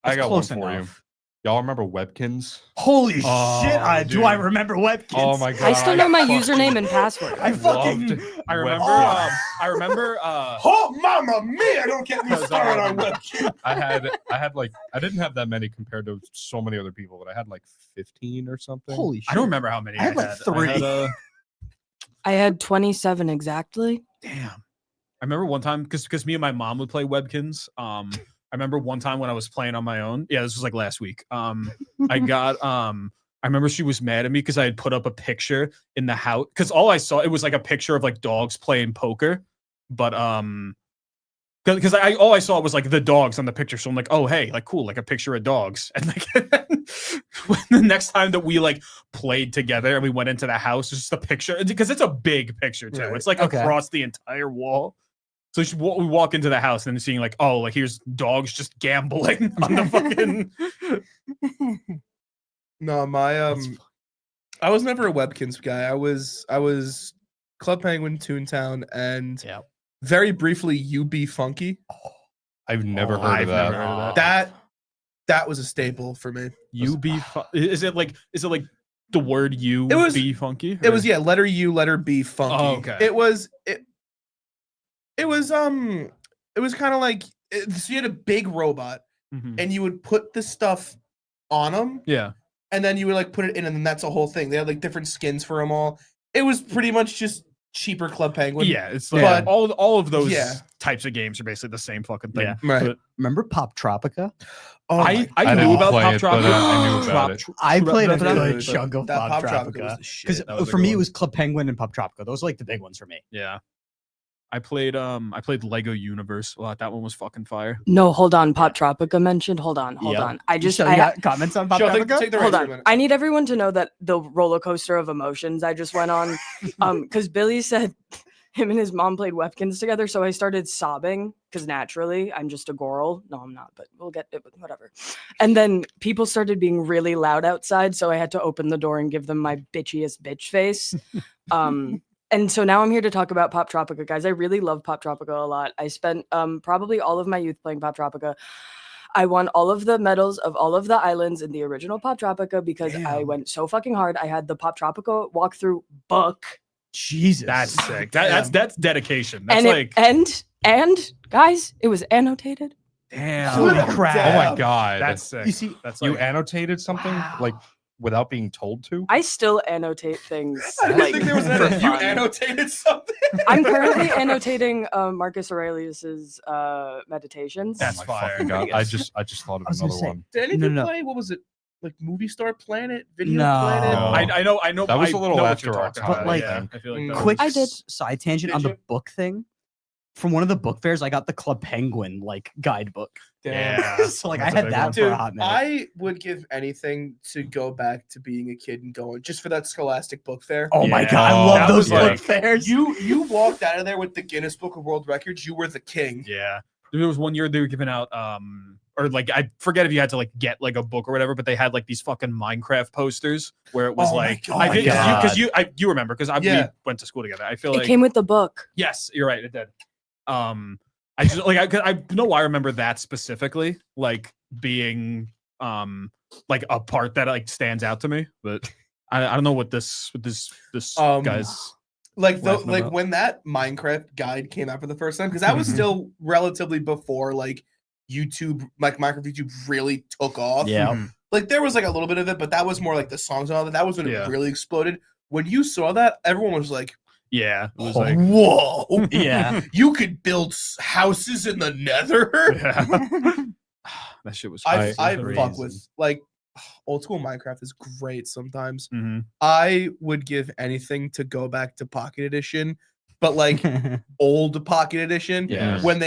I it's got one close for you. enough. Y'all remember Webkins? Holy Oh, shit! Do I dude. remember Webkins? Oh my god! I still know my fucking username and password. I fucking. loved I remember. Webkins. I remember. Oh, mama mia! Don't get me Because, started on webcam. I had like I didn't have that many compared to so many other people, but I had like 15 or something. Holy shit! I don't remember how many I had like 3. I had, I had 27 exactly. damn. I remember one time because me and my mom would play Webkins. I remember one time when I was playing on my own. Yeah, this was like last week. I got I remember she was mad at me because I had put up a picture in the house because all I saw it was like a picture of like dogs playing poker, but because all I saw was like the dogs on the picture. So I'm like, oh hey, like cool, like a picture of dogs. And like when the next time that we like played together and we went into the house, it's just a picture because it's a big picture too. Right. It's like Okay. across the entire wall. So we walk into the house and then seeing like, oh, like here's dogs just gambling on the fucking. No, my I was never a Webkins guy. I was Club Penguin, Toontown, and Yep. very briefly UB Funky. I've never heard I've of that. never heard of that. That was a staple for me. Is it like the word you It was- be funky? It was letter U, letter B, Funky. Oh, okay. It was kind of like so you had a big robot Mhm. and you would put the stuff on them Yeah. and then you would like put it in and then that's a whole thing. They had like different skins for them all. It was pretty much just cheaper Club Penguin. Yeah, it's like But- all of those Yeah. types of games are basically the same fucking thing. Yeah. Right. But Remember Pop Tropica? Oh I my knew I didn't about play Pop it, but, Tropica. I knew about it. I played a Tropica. good chunk of that Pop Tropica was Tropica the shit. because That was a for good me it one. was Club Penguin and Pop Tropica. Those were like the big ones for me. Yeah. I played Lego Universe a lot. That one was fucking fire. No, hold on. Pop Tropica mentioned. Hold on. Yeah. I just So you I got comments on Pop Joe, take Tropica? the hold reins for a on. minute. I need everyone to know that the roller coaster of emotions I just went on. Because Billy said him and his mom played Webkins together, so I started sobbing because naturally I'm just a girl. No, I'm not, but we'll get it. Whatever. And then people started being really loud outside, so I had to open the door and give them my bitchiest bitch face. And so now I'm here to talk about Pop Tropica, guys. I really love Pop Tropica a lot. I spent probably all of my youth playing Pop Tropica. I won all of the medals of all of the islands in the original Pop Tropica because I Damn. went so fucking hard. I had the Pop Tropica walkthrough book. Jesus. That's sick. That's dedication. That's And like and guys, it was annotated. damn. Holy crap. Oh my god! That's sick. You see, That's you like annotated something like without being told to? I still annotate things. I didn't like, think there was for an you fun. annotated something. I'm currently annotating Marcus Aurelius's meditations. That's oh my fire. fucking god! Yes. I just thought of I was gonna another say- one. Did anyone No. play? What was it? like Movie Star Planet, Video No. Planet? I know. That was I a little know what after you're our talking time, about. But, like, yeah, I feel like that Quick I did. side tangent Did on you? the book thing. From one of the book fairs, I got the Club Penguin like guidebook. Yeah. So like That's I a had big that one. for a Dude, hot minute. I would give anything to go back to being a kid and going just for that Scholastic Book Fair. Oh my Yeah. god, I Oh, love that those was book like- fairs. You walked out of there with the Guinness Book of World Records. You were the king. Yeah. There was one year they were giving out or like I forget if you had to like get like a book or whatever, but they had like these fucking Minecraft posters where it was Oh my like God. I Oh my think God. because you remember because Yeah. we went to school together. I feel It like came with the book. yes, you're right, it did. I just like I know why I remember that specifically, like being like a part that like stands out to me, but I don't know what this guy's Like laughing like about. when that Minecraft guide came out for the first time, because that was still relatively before like YouTube, like Minecraft YouTube really took off. Yeah. Mhm. Like there was like a little bit of it, but that was more like the songs and all that. That was when Yeah. it really exploded. When you saw that, everyone was like, Yeah, it was "Oh, like whoa, Yeah. you could build houses in the Nether." yeah. That shit was I crazy. fuck with like old school Minecraft is great sometimes. Mhm. I would give anything to go back to Pocket Edition, but like old Pocket Edition Yeah. when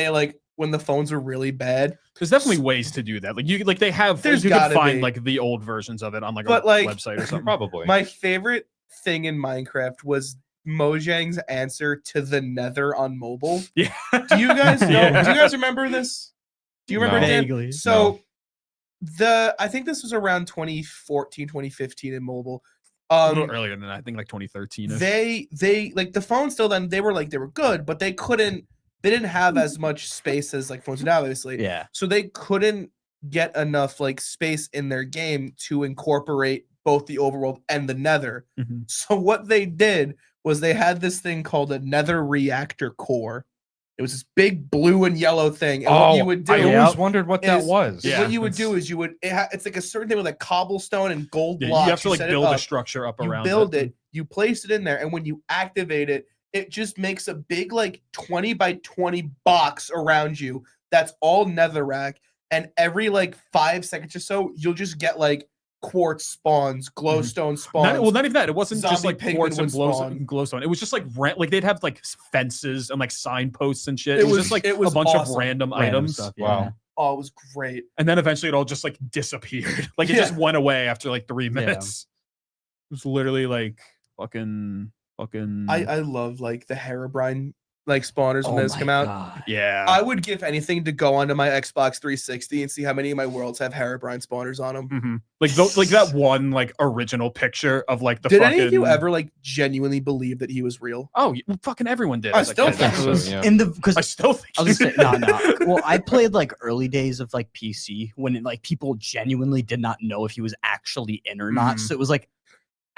the phones are really bad. There's definitely ways to do that. Like you like they have There's you can gotta find be. like the old versions of it on like But, a like, website or something. Probably. My favorite thing in Minecraft was Mojang's answer to the Nether on mobile. Yeah. Do you guys know? Yeah. Do you guys remember this? Do you remember No. Dan? Vaguely. So I think this was around 2014, 2015 in mobile. A little earlier than that. I think like 2013. They like the phones still then they were good, but they didn't have as much space as like phones do now, obviously. Yeah. So they couldn't get enough like space in their game to incorporate both the overworld and the Nether. Mhm. So what they did was they had this thing called a Nether reactor core. It was this big blue and yellow thing. And what you would do I Yeah. always wondered what that is- was. Yeah. what you would do it's- is it's like a certain thing with like cobblestone and gold Yeah, blocks. you have to like set it build a up, structure up you around build it, you place it in there, and when you activate it, it just makes a big like 20 by 20 box around you that's all netherrack. And every like 5 seconds or so, you'll just get like quartz spawns, glowstone spawns. Not even that. It wasn't just zombie like pigmen quartz and would spawn. glowstone. It was just like like they'd have like fences and like signposts and shit. It It was was- just like it was a bunch awesome. of random Random items. stuff, Wow. yeah. Oh, it was great. And then eventually it all just like disappeared. Like it Yeah. just went away after like 3 minutes. It was literally like fucking I love like the Herobrine like spawners when Oh those my come out. God. yeah. I would give anything to go onto my Xbox 360 and see how many of my worlds have Herobrine spawners on them. Mhm. Like that one like original picture of like the Did fucking any of you ever like genuinely believe that he was real? Oh, well, fucking everyone did. I as a still kid. think It so, was- yeah. In the because I still think I was so. gonna say no. Well, I played like early days of like PC when like people genuinely did not know if he was actually in or not. Mhm. So it was like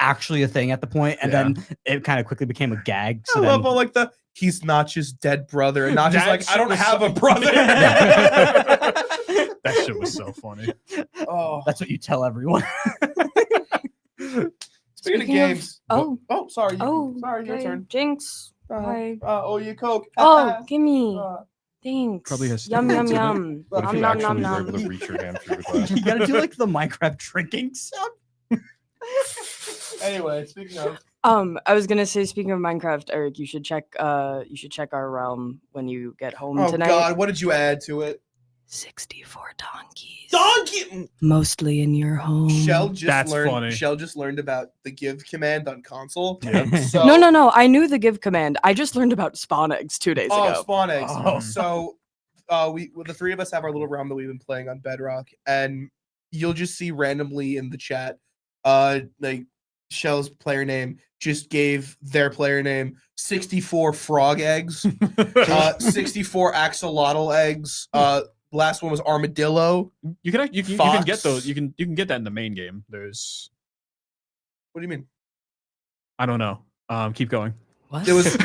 actually a thing at the point, and Yeah. then it kind of quickly became a gag. So I then, love all like the he's not just dead brother and not just That like I shit don't was have so- a brother. That shit was so funny. Oh, that's what you tell everyone. speaking of Speaking of- games. Oh, sorry. oh, sorry, your okay. turn. Jinx. Hi. Oh, you Coke. Oh, gimme. Uh, Thanks. Probably has Yum stickers yum in it. yum. What if Nom you nom actually nom were able nom. to reach your hand through the glass? You gotta do like the Minecraft drinking sound. anyway, speaking of, I was gonna say, speaking of Minecraft, Eric, you should check our realm when you get home oh tonight. God, what did you add to it? 64 donkeys. Donkey. Mostly in your home. Shell just That's learned. funny. Shell just learned about the give command on console. Yeah. So, No. I knew the give command. I just learned about spawn eggs 2 days Oh, ago. spawn eggs. Oh. So, the three of us have our little realm that we've been playing on Bedrock, and you'll just see randomly in the chat, like Shell's player name just gave their player name 64 frog eggs, 64 axolotl eggs. Last one was armadillo. You can get Fox. those. You can get that in the main game. There's What do you mean? I don't know. Keep going. What? It was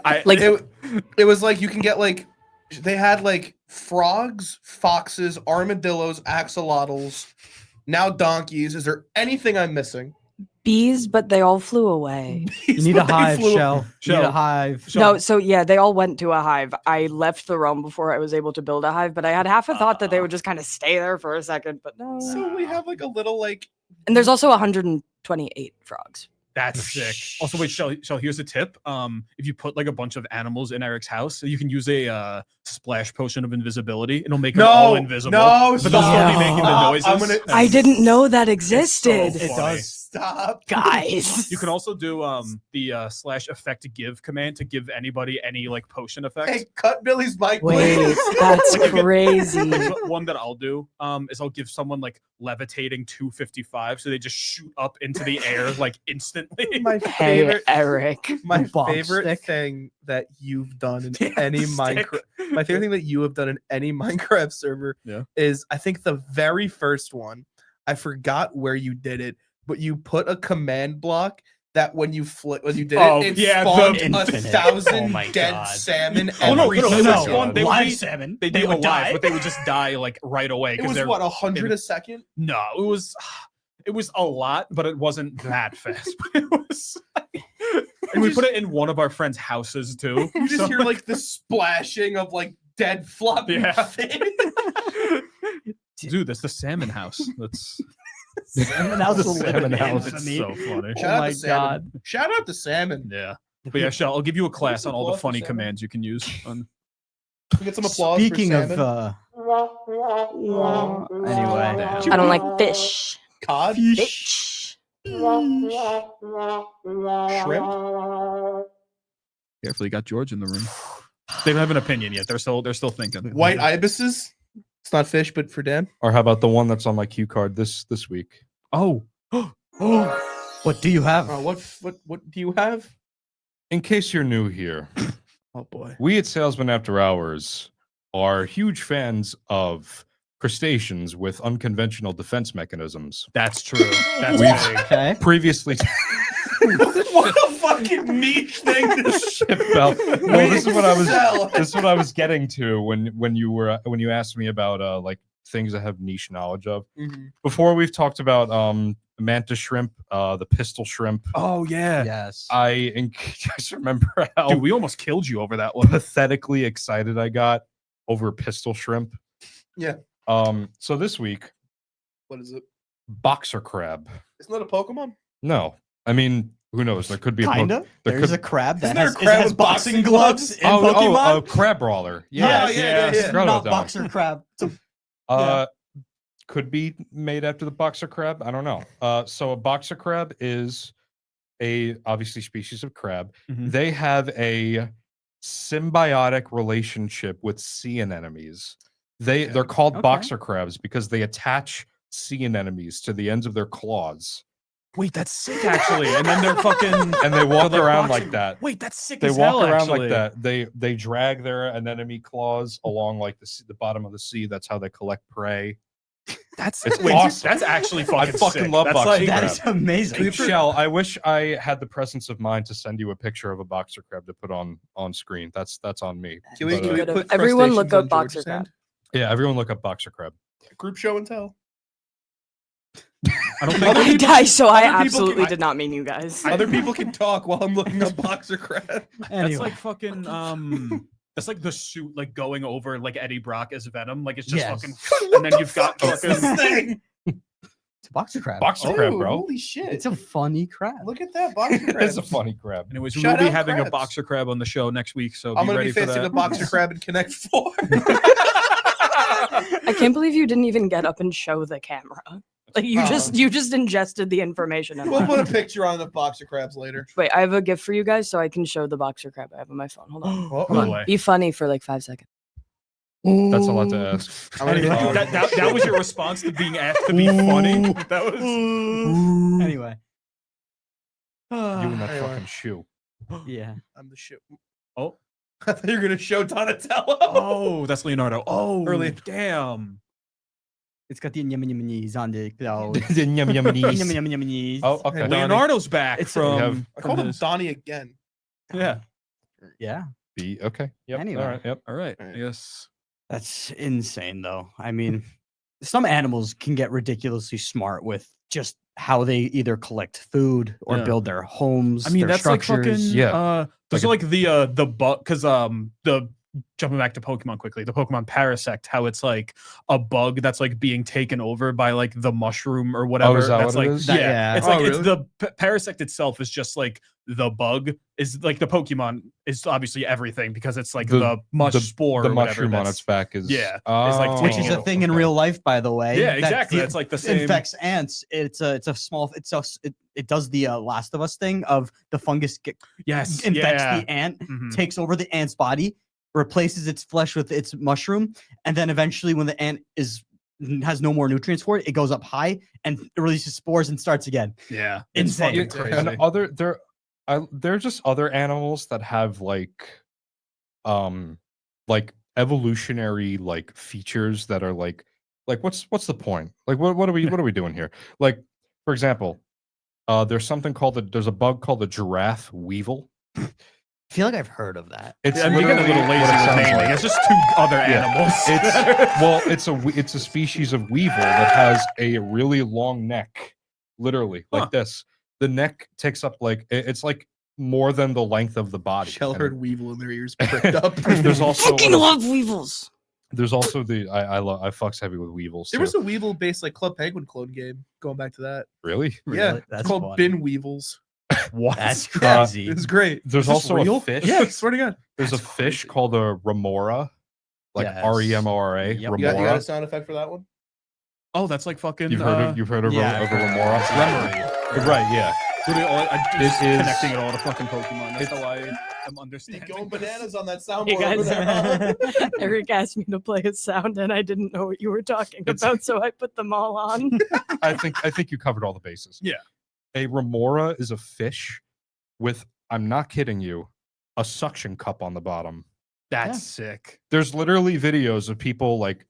I Like- it was like you can get like they had like frogs, foxes, armadillos, axolotls, now donkeys. Is there anything I'm missing? bees, but they all flew away. You need a hive, Flew- Shell. You need a Shell. hive. No, so yeah, they all went to a hive. I left the realm before I was able to build a hive, but I had half a thought that they would just kind of stay there for a second, but no. So we have like a little like And there's also 128 frogs. That's sick. Also, wait, Shell, here's a tip. If you put like a bunch of animals in Eric's house, you can use a splash potion of invisibility. It'll make them all invisible. No, but they'll still be stop. making the noises. I didn't know that It's so existed. funny. It does. Stop, Guys. You can also do the /effect give command to give anybody any like potion effects. Hey, cut Billy's mic. Wait, please. that's Like, you can- crazy. One that I'll do is I'll give someone like levitating 255, so they just shoot up into the air like instantly. My Hey, favorite, Eric. my Bomb favorite stick. thing that you've done in Yeah, any stick. Minecraft. My favorite thing that you have done in any Minecraft server is, I think, the very first one. I forgot where you did it, but you put a command block that when you did Oh, it yeah, the spawned infinite. 1,000 Oh my dead God. salmon Oh, no, every no, second. no, one, they would live be- salmon. They They do would alive, die. but they would just die like right away It because was they're what, 100 a second? no, it was a lot, but it wasn't that fast. But it was, and we put it in one of our friends' houses too. You just So, hear like the splashing of like dead floppy Yeah. fish. dude, that's the salmon house. That's Salmon house will live in salmon house. it's infamy. so funny. Shout Oh out my to salmon. God. Shout out to salmon. Yeah. But yeah, Shell, I'll give you a class some on all the applause for funny salmon? commands you can use. On... Can we get some applause Speaking for of, salmon? anyway, Damn. I don't like fish. Cod? Fish. Shrimp? Carefully, got George in the room. They don't have an opinion yet. They're still thinking. White ibises? It's not fish, but for Dan. Or how about the one that's on my cue card this week? Oh. what do you have? What do you have? In case you're new here, Oh boy. we at Salesmen After Hours are huge fans of crustaceans with unconventional defense mechanisms. That's true. That's We've- big. Okay. Previously, What a fucking niche thing to ship well, this is what I was. Sell. This is what I was getting to when you asked me about like things I have niche knowledge of. Before we've talked about mantis shrimp, the pistol shrimp. Oh yeah. Yes. I just remember how Dude, we almost killed you over that one. pathetically excited I got over pistol shrimp. Yeah. So this week, What is it? boxer crab. Isn't that a Pokemon? No, I mean, who knows? There could be Kinda. there There's could- a crab that Isn't there has, a crab has with boxing boxing gloves in Pokemon. crab brawler. Yeah, Yes, yeah, yes, yeah. forgot about Not that one. boxer crab. Could be made after the boxer crab. I don't know. So a boxer crab is a obviously species of crab. Mhm. They have a symbiotic relationship with sea anemones. They're called Okay. boxer crabs because they attach sea anemones to the ends of their claws Wait, that's sick actually. And then they're fucking and they walk like around boxing- like that. Wait, that's sick They as walk hell, around actually. like that. They drag their anemone claws along like the bottom of the sea. That's how they collect prey. That's It's wait, awesome. That's actually fucking fucking sick. love That's boxing like, That crab. is amazing. Shell, I wish I had the presence of mind to send you a picture of a boxer crab to put on screen. That's on me. Can we, But, can we Could've- put everyone look crustaceans up on boxer George's crab. hand? Yeah, everyone look up boxer crab. Group show and tell. I don't think Other I people- die, so I other people absolutely can- did not mean you guys. Other people can talk while I'm looking up boxer crab. Anyway. that's like fucking that's like the suit like going over like Eddie Brock as Venom. Like it's just Yes. fucking and then you've got What's this fucking thing? It's a boxer crab. Boxer crab, Dude, bro. Holy shit. It's a funny crab. Look at that boxer crab. It's a funny crab. Anyways, we Shout will be out having a crabs. boxer crab on the show next week, so I'm be gonna ready be for facing that. a boxer crab in Connect 4. I can't believe you didn't even get up and show the camera. Like you just ingested the information. And We'll left. put a picture on the boxer crabs later. Wait, I have a gift for you guys, so I can show the boxer crab I have on my phone. Hold on. Oh, No way. Be funny for like 5 seconds. That's a lot to ask. I'm gonna Anyway. get- That was your response to being asked to be funny. That was Anyway. You and that Anyway. fucking shoe. Yeah. I'm the shit. oh I thought you were gonna show Donatello. oh that's Leonardo. Oh Early. damn. It's got the knees on the cloud. Yum, yum, knees. Knees. Oh, okay. Donnie. Leonardo's back It's- from. We have- I called him his- Donnie again. Yeah. Yeah. Okay. Yep. Anyway. All right. Yep. All right. Alright. Yes. That's insane, though. I mean, some animals can get ridiculously smart with just how they either collect food or Yeah. build their homes. I mean, their that's like fucking. structures. Yeah. Those Like are like the buck because the jumping back to Pokemon quickly, the Pokemon Parasect, how it's like a bug that's like being taken over by like the mushroom or whatever. is that That's what it like, is? yeah, it's Oh, like it's really? the Parasect itself is just like the bug is like the Pokemon is obviously everything because it's like the mush spore the or whatever mushroom on that's- its back is yeah, oh, is, like, Which taking is a it- thing in okay. real life, by the way. Yeah, that exactly. It's like the same. infects ants. It's a small. It does the Last of Us thing of the fungus Yes, infects yeah. the ant, Mhm. takes over the ant's body, replaces its flesh with its mushroom, and then eventually, when the ant has no more nutrients for it, it goes up high and it releases spores and starts again. Yeah, Insane. It's fucking And crazy. there are just other animals that have like evolutionary like features that are like what's the point? Like what are we doing here? Like for example, there's something called there's a bug called the giraffe weevil. I feel like I've heard of that. It's I'm getting a literally little lazy what it with sounds naming. like. It's just two other animals. It's a species of weevil that has a really long neck, literally like Huh. this. The neck takes up like it's like more than the length of the body. Shell and heard weevil in their ears pricked up. There's also Fucking love weevils. there's also the I fucks heavy with weevils. There too. was a weevil based like Club Penguin clone game. Going back to that. Really? Yeah, Really? That's it's called funny. Bin Weevils. What? That's Yeah, crazy. it's great. There's Is this also real? a fish. Yeah, swear to God. There's That's a fish crazy. called a remora, like Yes. REMORA. Yep. You got a Remora. sound effect for that one? Oh, that's like fucking. You've heard of yeah, a I've heard remora? Remory. Right. Yeah. I'm It just is- connecting it all to fucking Pokemon. That's how I am He's understanding. going this. bananas on that soundboard Hey over there. guys, Eric asked me to play a sound and I didn't know what you were talking It's- about, so I put them all on. I think you covered all the bases. Yeah. A remora is a fish with, I'm not kidding you, a suction cup on the bottom. That's sick. There's literally videos of people like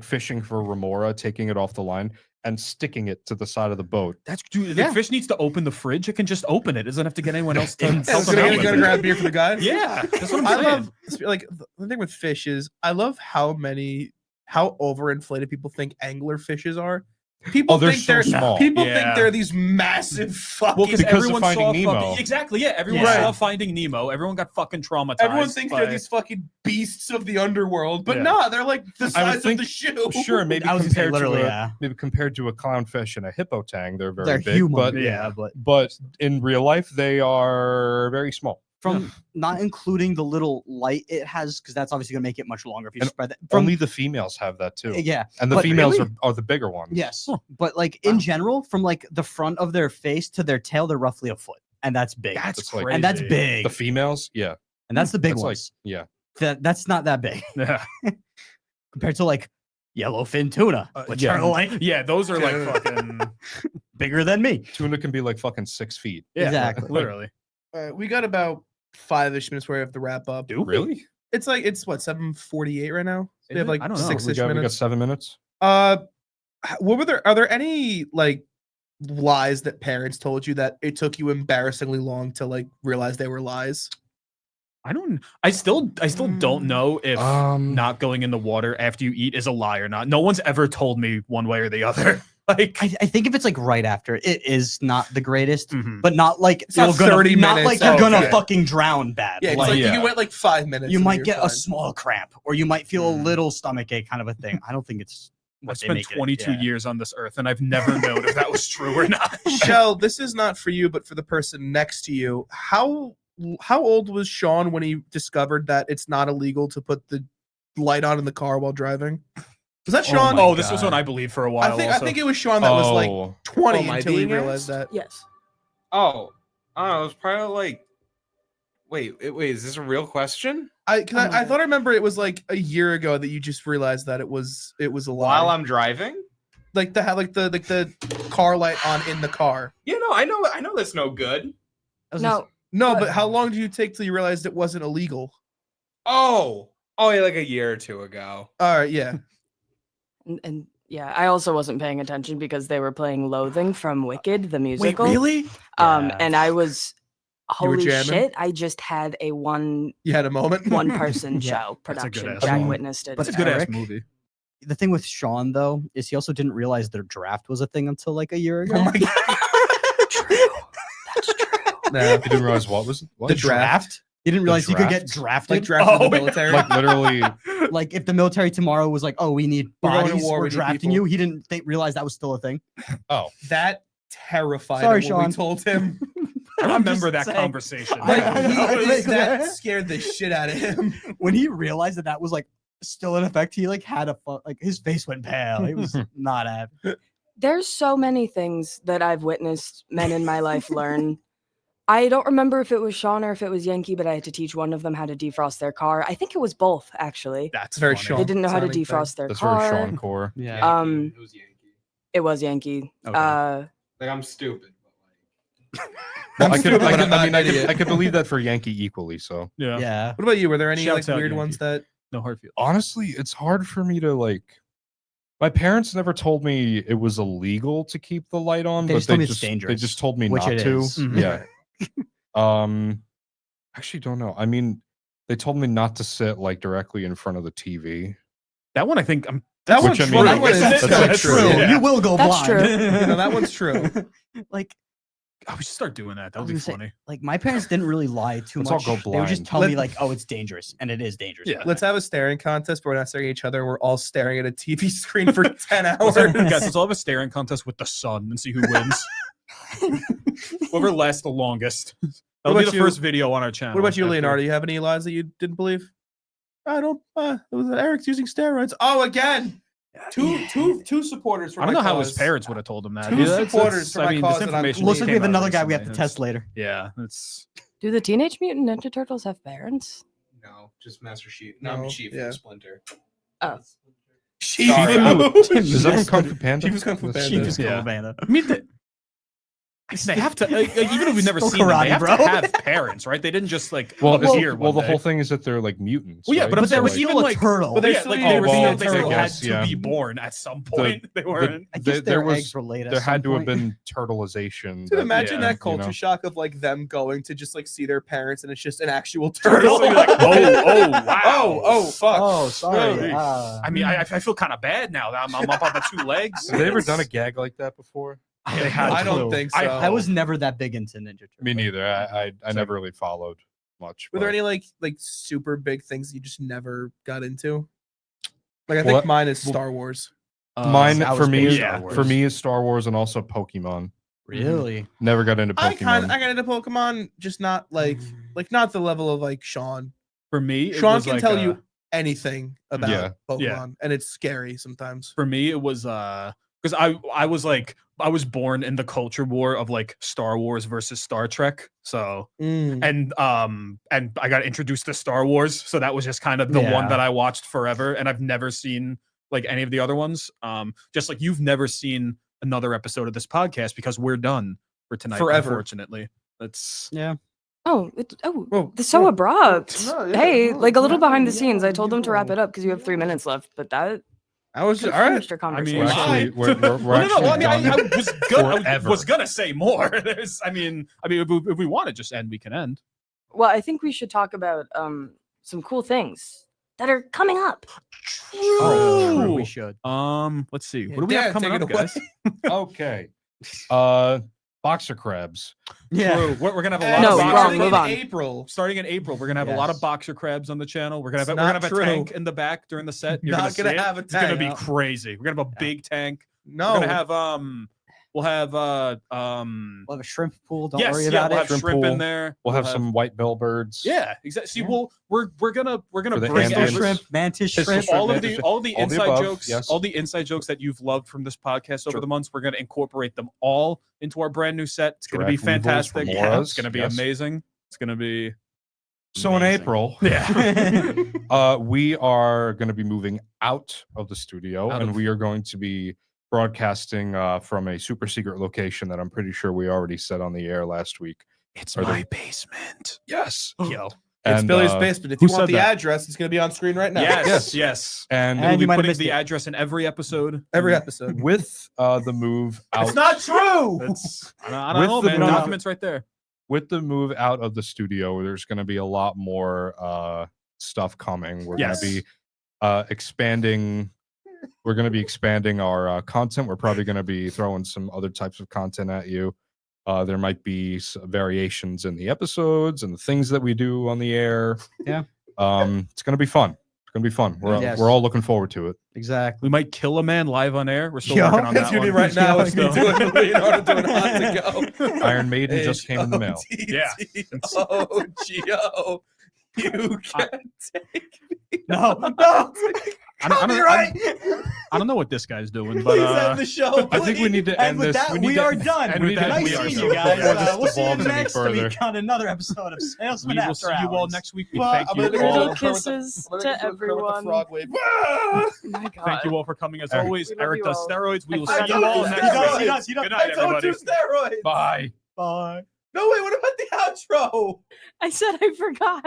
fishing for remora, taking it off the line and sticking it to the side of the boat. That's dude. Yeah. The fish needs to open the fridge. It can just open it. It doesn't have to get anyone else to Yeah, help it's them gonna, out you with gotta it. grab beer for the guys. Yeah, that's what I'm I saying. love like the thing with fish is I love how overinflated people think angler fishes are. People they're think so they're small. people Yeah. think they're these massive fucking. Well, because Because of everyone Finding saw Nemo. fucking, exactly. Yeah, everyone Yeah. saw Finding Nemo. Everyone got fucking traumatized. everyone thinks by- they're these fucking beasts of the underworld, but Yeah. no, they're like the I would size of think- the shoe. Sure, maybe I was gonna say, compared literally, to yeah. maybe compared to a clownfish and a hippotang, they're very They're big. human. But Yeah, but but in real life, they are very small. from not including the little light it has, because that's obviously gonna make it much longer if you And spread that. From Only the females have that too, yeah, and the but females really? are the bigger ones. yes, but like in general, from like the front of their face to their tail, they're roughly a foot, and that's big. That's It's like- crazy. and that's big, The females, yeah, and that's the big that's ones. like yeah. That's not that big Yeah. compared to like yellowfin tuna, which yeah. are like Yeah, those are like fucking. bigger than me. Tuna can be like fucking 6 feet. Yeah, Exactly. Literally. We got about 5-ish minutes where we have to wrap up. Really? It's like it's what 7:48 right now. Is We have it? like I don't know. We 6-ish got minutes. 7 minutes. What were there? Are there any like lies that parents told you that it took you embarrassingly long to like realize they were lies? I still don't know if Um, not going in the water after you eat is a lie or not. No one's ever told me one way or the other. Like, I think if it's like right after, it is not the greatest, mhm. but not like It's not 30 not minutes. like you're Oh, gonna okay. fucking drown bad. Yeah, it's like, like yeah. you went like 5 minutes. you and might you're get a fine. small cramp, or you might feel a Mm. little stomach ache, kind of a thing. I don't think it's. I what they spent make it, 22 yeah. years on this earth, and I've never known if that was true or not. Shell, this is not for you, but for the person next to you. How old was Sean when he discovered that it's not illegal to put the light on in the car while driving? Was that Sean? my Oh, this was God. one I believed for a while. I think also. it was Sean that was like Oh. 20 Oh, am I until he being realized asked? that. Yes. Oh, I don't know. It was probably like, wait, is this a real question? I Oh my thought I remember it was like a year ago that you just realized that it was a lie. While I'm driving? like to have like the car light on in the car. Yeah, no, I know that's no good. I was gonna No. No, What? but how long did you take till you realized it wasn't illegal? Oh, yeah, like a year or two ago. All right, yeah. And yeah, I also wasn't paying attention because they were playing Loathing from Wicked, the musical. really? Yeah. And I was You were holy jamming? shit, I just had a one You had a moment. person Yeah, show that's a good production. ass Jack movie. witnessed it. But It's a good ass Eric? movie. The thing with Sean though is he also didn't realize their draft was a thing until like a year ago. Oh my god. True. That's true. No. You didn't realize what was what? The draft. You didn't realize you could get draft? drafted. Like drafted in Oh, the yeah. military. Like literally, Like if the military tomorrow was like, "Oh, we need We're going to bodies, war, we're we need drafting people." you," he didn't realize that was still a thing. That terrified Sorry, him when we Sean. told him. I I'm remember just that saying. conversation. I- I- That scared the shit out of him. When he realized that was like still in effect, he like had like his face went pale. He was not happy. There's so many things that I've witnessed men in my life learn. I don't remember if it was Sean or if it was Yankee, but I had to teach one of them how to defrost their car. I think it was both, actually. That's Very funny. Sean. They didn't know how to sounding thing. defrost their that's very car. Sean Core. Yeah. It was Yankee. It was Yankee. Okay. Like I'm stupid, but like Well, I'm stupid, but I'm not an I idiot. could believe that for Yankee equally. So Yeah. Yeah. What about you? Were there any Shouts like out weird Yankee. ones that? No hard feelings. honestly, it's hard for me to like. My parents never told me it was illegal to keep the light on, They but just told me it's they dangerous, just told me which not it to. is. Mhm. Yeah. Actually, don't know. I mean, they told me not to sit like directly in front of the TV. That one, I think. That Which one's I true. mean, That one is that's totally like true. Yeah. You will go That's blind. true. You know, that one's true. Like Oh, we should start doing that. That would I be was gonna funny. like my parents didn't really lie too Let's all much. go They would just blind. tell me Let- like, "Oh, it's dangerous," and it is dangerous. Yeah. Let's have a staring contest, but we're not staring at each other. We're all staring at a TV screen for 10 hours. Guys, let's all have a staring contest with the sun and see who wins. Whoever lasts the longest. That'll be about the you? first video on our channel. What about you, after- Leonardo? You have any lies that you didn't believe? I don't. It was Eric's using steroids. Oh, again. Two supporters for I don't my know how his cause. parents would have told him that. Two supporters for my cause this that I'm information Looks just like we have came out another guy we have to recently. test later. Yeah, it's Do the Teenage Mutant Ninja Turtles have parents? no, just Master Chief. No, No, Chief yeah. and Splinter. Oh. Sorry. Is that from Kung Fu Panda? She was Kung Fu That's- Panda. She was Yeah. cool, man. I mean, they have to, even if we've never Still seen them, karate, they have bro. to have parents, right? They didn't just like Well, appear well, one the day. whole thing is that they're like mutants. Well, yeah, right? but I'm So, saying, like, even Still a like turtle. But they're yeah, still like eating they were real still, they turtles. had Yes, to yeah. be born at some point. They weren't. I guess there their was- eggs were laid. At there some had to have point. been turtleization. Dude, imagine Yeah, that culture know. shock of like them going to just like see their parents and it's just an actual Turtle. turtle. You're like, oh, wow. oh, fuck. Oh, sorry. Oh, I mean, I feel kind of bad now that I'm up on the two legs. Have they ever done a gag like that before? They had I don't clue. think so. I was never that big into Ninja Turtles. Me neither. I never really followed much. Were there but- any like super big things you just never got into? Like I Well, think mine is Star Wars. Mine I for was me big is Star for Wars. me is Star Wars and also Pokemon. Really? Never got into I Pokemon. got into Pokemon, just not like not the level of like Sean. For me, it Sean was can like, tell you anything about Yeah. Pokemon, Yeah. and it's scary sometimes. For me, it was because I was like I was born in the culture war of like Star Wars versus Star Trek. So Mm. and I got introduced to Star Wars, so that was just kind of the one Yeah. that I watched forever, and I've never seen like any of the other ones. Just like you've never seen another episode of this podcast because we're done for tonight. Forever. Unfortunately, that's Yeah. Oh, Oh, that's so abrupt. No, yeah, Hey, no, like a little no, behind the yeah, sines. I told them to wrap no. it up because you have 3 minutes left, but that I was could all right. finished our I mean, We're conversation. actually, we're Well, no, actually I mean, I done was gonna, forever. was gonna say more. There's, I mean, if we want to just end, we can end. Well, I think we should talk about some cool things that are coming up. Oh, we should. Let's see. Yeah, What do we have Dad, coming take up, it away. guys? Okay. Boxer crabs. Yeah. True. We're gonna have a lot No, of wrong, boxer, move on. April. starting in April. We're gonna have a lot of Yes. boxer crabs on the channel. We're gonna have It's we're gonna not have a true. tank in the back during the set. You're Not gonna gonna see it. have a It's gonna tank. be No. crazy. We're gonna have a big tank. No. We're gonna have we'll have We'll have a shrimp pool. Don't yes, worry yeah, about we'll it. have Shrimp shrimp in pool. there. We'll have some white bellbirds. Yeah, exactly. See, Yeah. we're gonna For the bring Andean Crystal every- shrimp, mantis Pistol shrimp. shrimp. all of Mantis the shrimp. all the All the inside above, jokes, yes. all the inside jokes that you've loved from this podcast over Sure. the months, we're gonna incorporate them all into our brand new set. It's gonna be Direct weevils, fantastic. femoras, It's gonna be yes. amazing. It's gonna be So in amazing. April, Yeah. we are going to be moving out of the studio, Out and of- we are going to be broadcasting from a super secret location that I'm pretty sure we already said on the air last week. It's Are my they- basement. Yes. Yo. It's And, Billy's basement. If who you want said the that? address, it's gonna be on screen right now. Yes, Yes. yes. And We'll And be you might have putting missed the it. address in every episode. Every episode. with the move out, It's not true. That's I don't With know, the man. move- Documents right there. with the move out of the studio, there's going to be a lot more stuff coming. We're Yes. going to be expanding. We're going to be expanding our content. We're probably going to be throwing some other types of content at you. There might be variations in the episodes and the things that we do on the air. Yeah. It's gonna be fun. It's gonna be fun. Yes. We're all looking forward to it. Exactly. We might kill a man live on air. We're still Yeah. working on That's that what one. we right now. Yeah, Is me doing Leonardo doing on the go. Iron Maiden just came in the mail. Yeah. Oh, Gio, you can't take me. No. I don't- Copyright. I don't know what this guy's doing, but Please end the show. I think we need to And end with this. that, need we to- are done. and with that, Nice we are seeing done. you guys. Before this We'll see you devolves any next further. week on another episode of Salesmen we will After see you all Hours. next week. We Well, thank I'm you gonna do Little all. Kermit the- kisses I'm gonna to do Kermit the everyone. Frog wave. Oh my God. Thank you all for coming. As Eric. always, We love Eric you does all. steroids. We will I see you told all you next steroids. week. Good night, I told everybody. you steroids. Bye. Bye. No, wait, what about the outro? I said I forgot.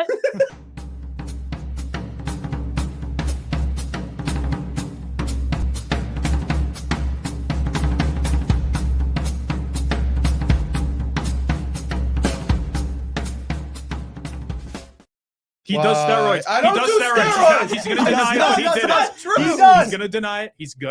He does steroids. I don't he does do steroids. steroids. He's gonna That's deny not- it. He that's did not it. true. He's He does. gonna deny it. He's gonna